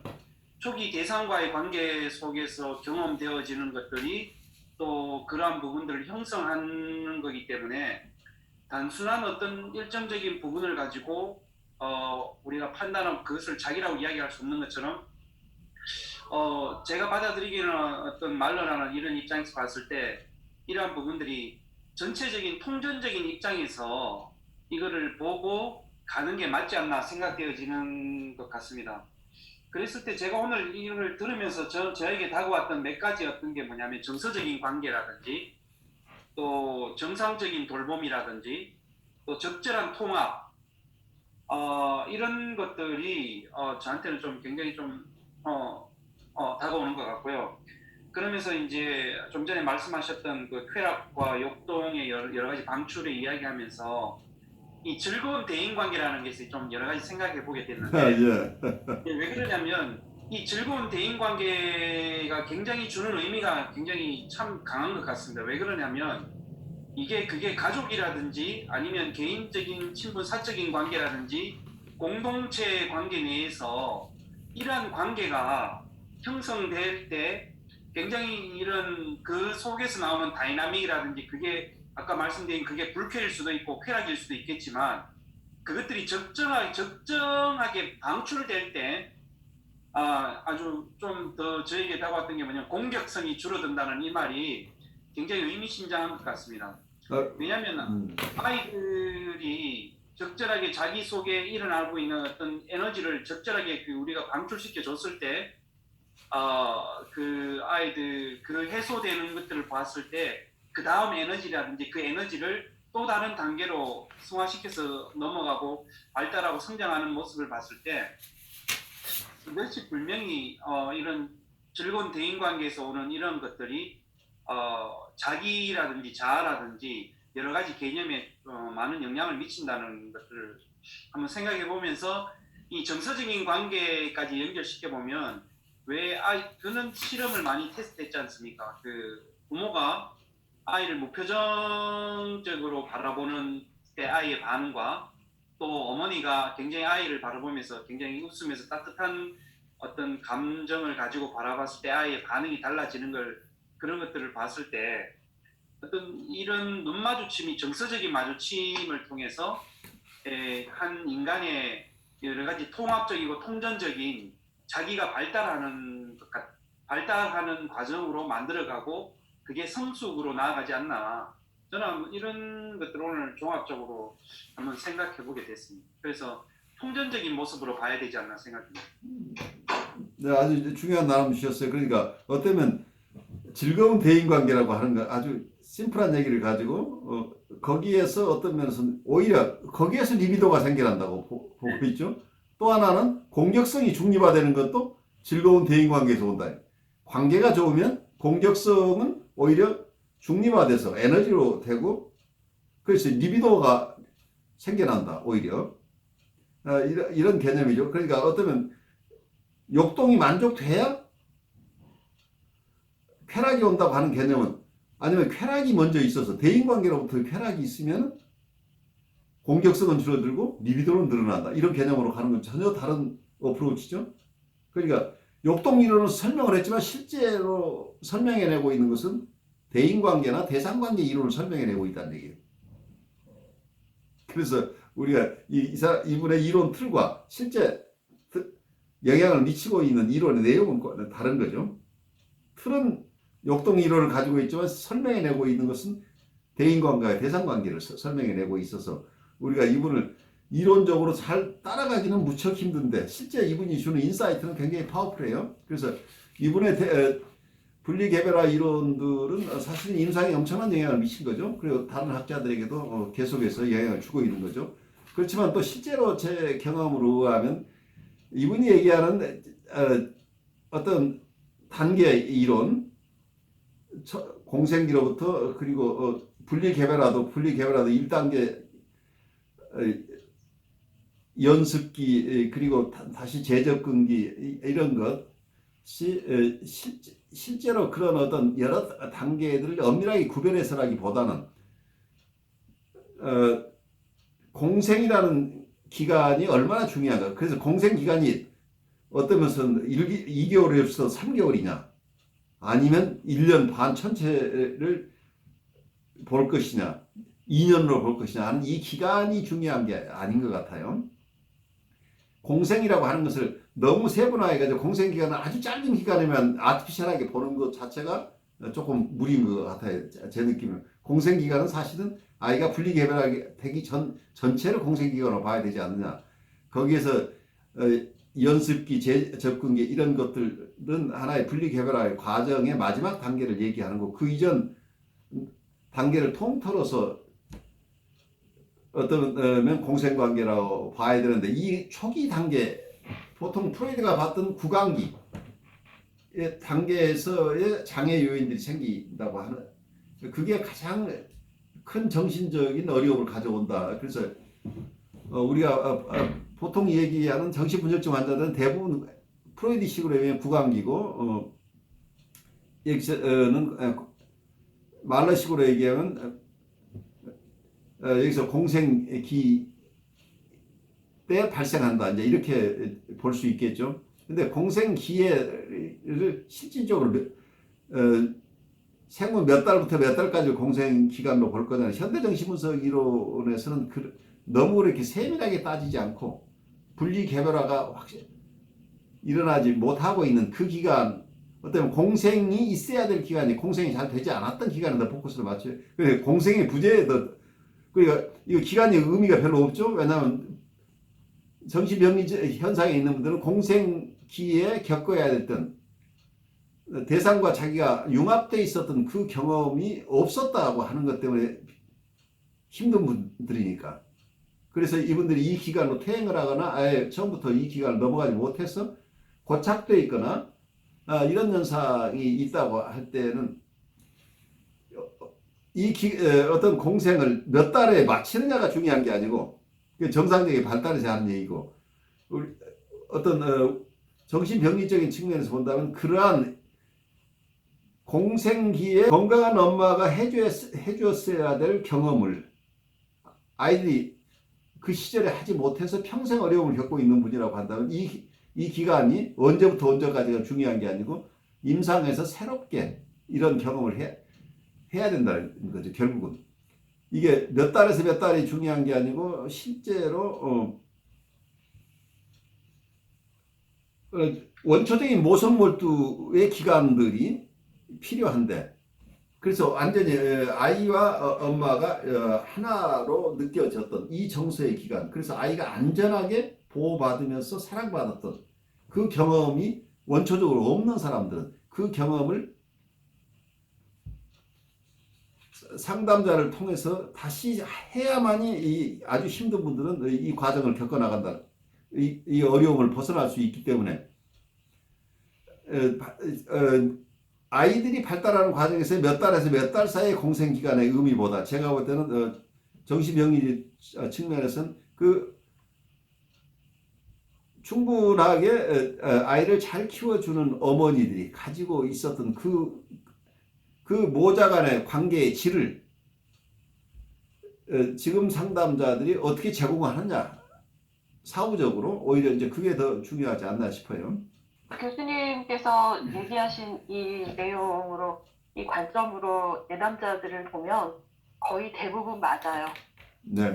초기 대상과의 관계 속에서 경험되어지는 것들이 또 그러한 부분들을 형성하는 거기 때문에 단순한 어떤 일정적인 부분을 가지고 우리가 판단하고 그것을 자기라고 이야기할 수 없는 것처럼 제가 받아들이기에는 어떤 말로라는 이런 입장에서 봤을 때 이러한 부분들이 전체적인 통전적인 입장에서 이거를 보고 가는 게 맞지 않나 생각되어지는 것 같습니다. 그랬을 때 제가 오늘 이걸 들으면서 저에게 다가왔던 몇 가지 어떤 게 뭐냐면 정서적인 관계라든지 또 정상적인 돌봄이라든지 또 적절한 통합 이런 것들이 저한테는 좀 굉장히 좀 다가오는 것 같고요. 그러면서 이제 좀 전에 말씀하셨던 그 쾌락과 역동의 여러 가지 방출을 이야기하면서 이 즐거운 대인관계라는 것을 좀 여러 가지 생각해 보게 됐는데 왜 그러냐면 이 즐거운 대인관계가 굉장히 주는 의미가 굉장히 참 강한 것 같습니다. 왜 그러냐면 그게 가족이라든지 아니면 개인적인 친분 사적인 관계라든지 공동체 관계 내에서 이러한 관계가 형성될 때 굉장히 이런 그 속에서 나오는 다이나믹이라든지 그게 아까 말씀드린 그게 불쾌일 수도 있고 쾌락일 수도 있겠지만 그것들이 적정하게 방출될 때 아주 좀 더 저에게 다가왔던 게 뭐냐면 공격성이 줄어든다는 이 말이 굉장히 의미심장한 것 같습니다. 왜냐하면 아이들이 적절하게 자기 속에 일어나고 있는 어떤 에너지를 적절하게 우리가 방출시켜 줬을 때, 그 아이들 그 해소되는 것들을 봤을 때 그 다음 에너지라든지 그 에너지를 또 다른 단계로 승화시켜서 넘어가고 발달하고 성장하는 모습을 봤을 때 그것이 분명히 이런 즐거운 대인관계에서 오는 이런 것들이 자기라든지 자아라든지 여러 가지 개념에 많은 영향을 미친다는 것들을 한번 생각해 보면서 이 정서적인 관계까지 연결시켜 보면 왜 그는 실험을 많이 테스트했지 않습니까? 그 부모가 아이를 무표정적으로 바라보는 때 아이의 반응과 또 어머니가 굉장히 아이를 바라보면서 굉장히 웃으면서 따뜻한 어떤 감정을 가지고 바라봤을 때 아이의 반응이 달라지는 그런 것들을 봤을 때 어떤 이런 눈 마주침이 정서적인 마주침을 통해서 한 인간의 여러 가지 통합적이고 통전적인 자기가 발달하는 과정으로 만들어가고 그게 성숙으로 나아가지 않나. 저는 이런 것들을 오늘 종합적으로 한번 생각해 보게 됐습니다. 그래서 통전적인 모습으로 봐야 되지 않나 생각합니다. 네, 아주 중요한 나름 주셨어요. 그러니까 어쩌면 즐거운 대인관계라고 하는 거 아주 심플한 얘기를 가지고 거기에서 어떤 면에서는 오히려 거기에서 리비도가 생겨난다고 보고 있죠. 또 하나는 공격성이 중립화되는 것도 즐거운 대인관계에서 온다. 관계가 좋으면 공격성은 오히려 중립화돼서 에너지로 되고 그래서 리비도가 생겨난다. 오히려 이런 개념이죠. 그러니까 어쩌면 욕동이 만족돼야 쾌락이 온다고 하는 개념은 아니면 쾌락이 먼저 있어서 대인관계로부터 쾌락이 있으면 공격성은 줄어들고 리비도는 늘어난다. 이런 개념으로 가는 건 전혀 다른 어프로치죠. 그러니까 욕동 이론을 설명을 했지만 실제로 설명해내고 있는 것은 대인관계나 대상관계 이론을 설명해내고 있다는 얘기예요. 그래서 우리가 이분의 이론 틀과 실제 영향을 미치고 있는 이론의 내용은 다른 거죠. 틀은 욕동 이론을 가지고 있지만 설명해내고 있는 것은 대인관계와 대상관계를 설명해내고 있어서 우리가 이분을 이론적으로 잘 따라가기는 무척 힘든데 실제 이분이 주는 인사이트는 굉장히 파워풀해요. 그래서 이분의 분리개별화 이론들은 사실 임상에 엄청난 영향을 미친 거죠. 그리고 다른 학자들에게도 계속해서 영향을 주고 있는 거죠. 그렇지만 또 실제로 제 경험으로 의하면 이분이 얘기하는 어떤 단계 이론, 공생기로부터 그리고 분리개별화도 1단계 연습기 그리고 다시 재접근기 이런 것이 실제로 그런 어떤 여러 단계들을 엄밀하게 구별해서라기보다는 공생이라는 기간이 얼마나 중요한가. 그래서 공생 기간이 어떤 것은 2개월에서 3개월이냐 아니면 1년 반 전체를 볼 것이냐 2년으로 볼 것이냐 하는 이 기간이 중요한 게 아닌 것 같아요. 공생이라고 하는 것을 너무 세분화해가지고 공생 기간을 아주 짧은 기간이면 아티피셜하게 보는 것 자체가 조금 무리인 것 같아요. 제 느낌은. 공생 기간은 사실은 아이가 분리개별하게 되기 전체를 공생 기간으로 봐야 되지 않느냐. 거기에서 연습기, 접근기 이런 것들은 하나의 분리개별화의 과정의 마지막 단계를 얘기하는 거고 그 이전 단계를 통틀어서 어떤 공생관계라고 봐야 되는데 이 초기 단계 보통 프로이드가 봤던 구강기 단계에서의 장애 요인들이 생긴다고 하는 그게 가장 큰 정신적인 어려움을 가져온다. 그래서 우리가 보통 얘기하는 정신분열증 환자들은 대부분 프로이드식으로 하면 구강기고 여기서는 말러식으로 얘기하면 여기서 공생기 때 발생한다. 이제 이렇게 볼 수 있겠죠. 근데 공생기를 실질적으로 생후 몇 달부터 몇 달까지 공생기간으로 볼 거잖아요. 현대정신분석 이론에서는 너무 그렇게 세밀하게 따지지 않고 분리개별화가 확실히 일어나지 못하고 있는 그 기간, 어쩌면 공생이 있어야 될 기간이 공생이 잘 되지 않았던 기간에 더 포커스를 맞춰요. 그래서 공생의 부재에 더, 그러니까 이거 기간이 의미가 별로 없죠. 왜냐하면 정신병리 현상에 있는 분들은 공생기에 겪어야 됐던 대상과 자기가 융합되어 있었던 그 경험이 없었다고 하는 것 때문에 힘든 분들이니까. 그래서 이분들이 이 기간으로 퇴행을 하거나 아예 처음부터 이 기간을 넘어가지 못해서 고착되어 있거나 이런 현상이 있다고 할 때는 어떤 공생을 몇 달에 마치느냐가 중요한 게 아니고 정상적인 발달에서 하는 얘기고, 어떤 정신병리적인 측면에서 본다면 그러한 공생기에 건강한 엄마가 해주었어야 될 경험을 아이들이 그 시절에 하지 못해서 평생 어려움을 겪고 있는 분이라고 한다면 이 기간이 언제부터 언제까지가 중요한 게 아니고 임상에서 새롭게 이런 경험을 해야 된다는 거죠. 결국은 이게 몇 달에서 몇 달이 중요한 게 아니고 실제로 원초적인 모성몰두의 기간들이 필요한데, 그래서 완전히 아이와 엄마가 하나로 느껴졌던 이 정서의 기간, 그래서 아이가 안전하게 보호받으면서 사랑받았던 그 경험이 원초적으로 없는 사람들은 그 경험을 상담자를 통해서 다시 해야만이 아주 힘든 분들은 이 과정을 겪어나간다. 이 어려움을 벗어날 수 있기 때문에 아이들이 발달하는 과정에서 몇 달에서 몇 달 사이의 공생기간의 의미보다 제가 볼 때는 정신병리 측면에서는 충분하게 아이를 잘 키워주는 어머니들이 가지고 있었던 그 모자 간의 관계의 질을 지금 상담자들이 어떻게 제공하느냐, 사후적으로 오히려 이제 그게 더 중요하지 않나 싶어요. 교수님께서 얘기하신 이 내용으로, 이 관점으로 내담자들을 보면 거의 대부분 맞아요. 네.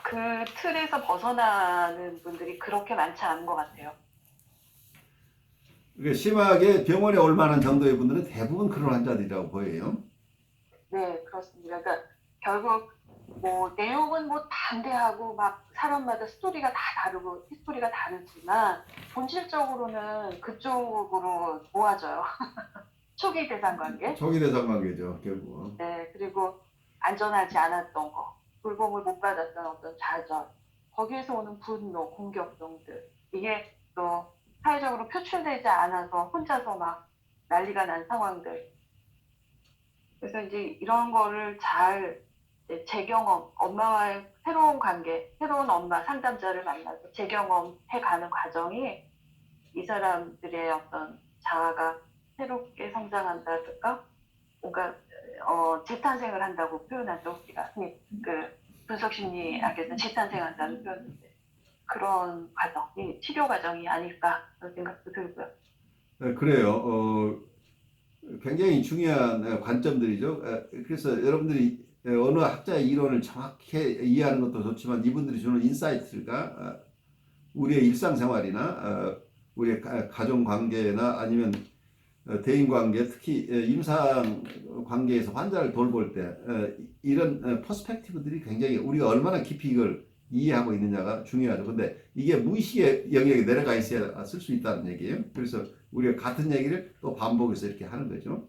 그 틀에서 벗어나는 분들이 그렇게 많지 않은 것 같아요. 심하게 병원에 올 만한 정도의 분들은 대부분 그런 환자들이라고 보여요. 네, 그렇습니다. 그러니까 결국 뭐 내용은 뭐 반대하고 막 사람마다 스토리가 다 다르고 히스토리가 다르지만 본질적으로는 그쪽으로 모아져요. 초기 대상 관계. 초기 대상 관계죠, 결국. 네, 그리고 안전하지 않았던 거, 돌봄을 못 받았던 어떤 좌절, 거기에서 오는 분노, 공격성들, 이게 또 사회적으로 표출되지 않아서 혼자서 막 난리가 난 상황들. 그래서 이제 이런 거를 잘 재경험, 엄마와의 새로운 관계, 새로운 엄마 상담자를 만나서 재경험해가는 과정이 이 사람들의 어떤 자아가 새롭게 성장한다든가, 뭔가 재탄생을 한다고 표현하죠. 우리가 분석심리학에서 재탄생한다는 표현인데, 그런 과정이 치료 과정이 아닐까 그런 생각도 들고요. 네, 그래요. 굉장히 중요한 관점들이죠. 그래서 여러분들이 어느 학자의 이론을 정확히 이해하는 것도 좋지만 이분들이 주는 인사이트가 우리의 일상생활이나 우리의 가정관계나 아니면 대인관계, 특히 임상관계에서 환자를 돌볼 때 이런 퍼스펙티브들이 굉장히 우리가 얼마나 깊이 이걸 이해하고 있느냐가 중요하죠. 근데 이게 무의식의 영역에 내려가 있어야 쓸 수 있다는 얘기예요. 그래서 우리가 같은 얘기를 또 반복해서 이렇게 하는 거죠.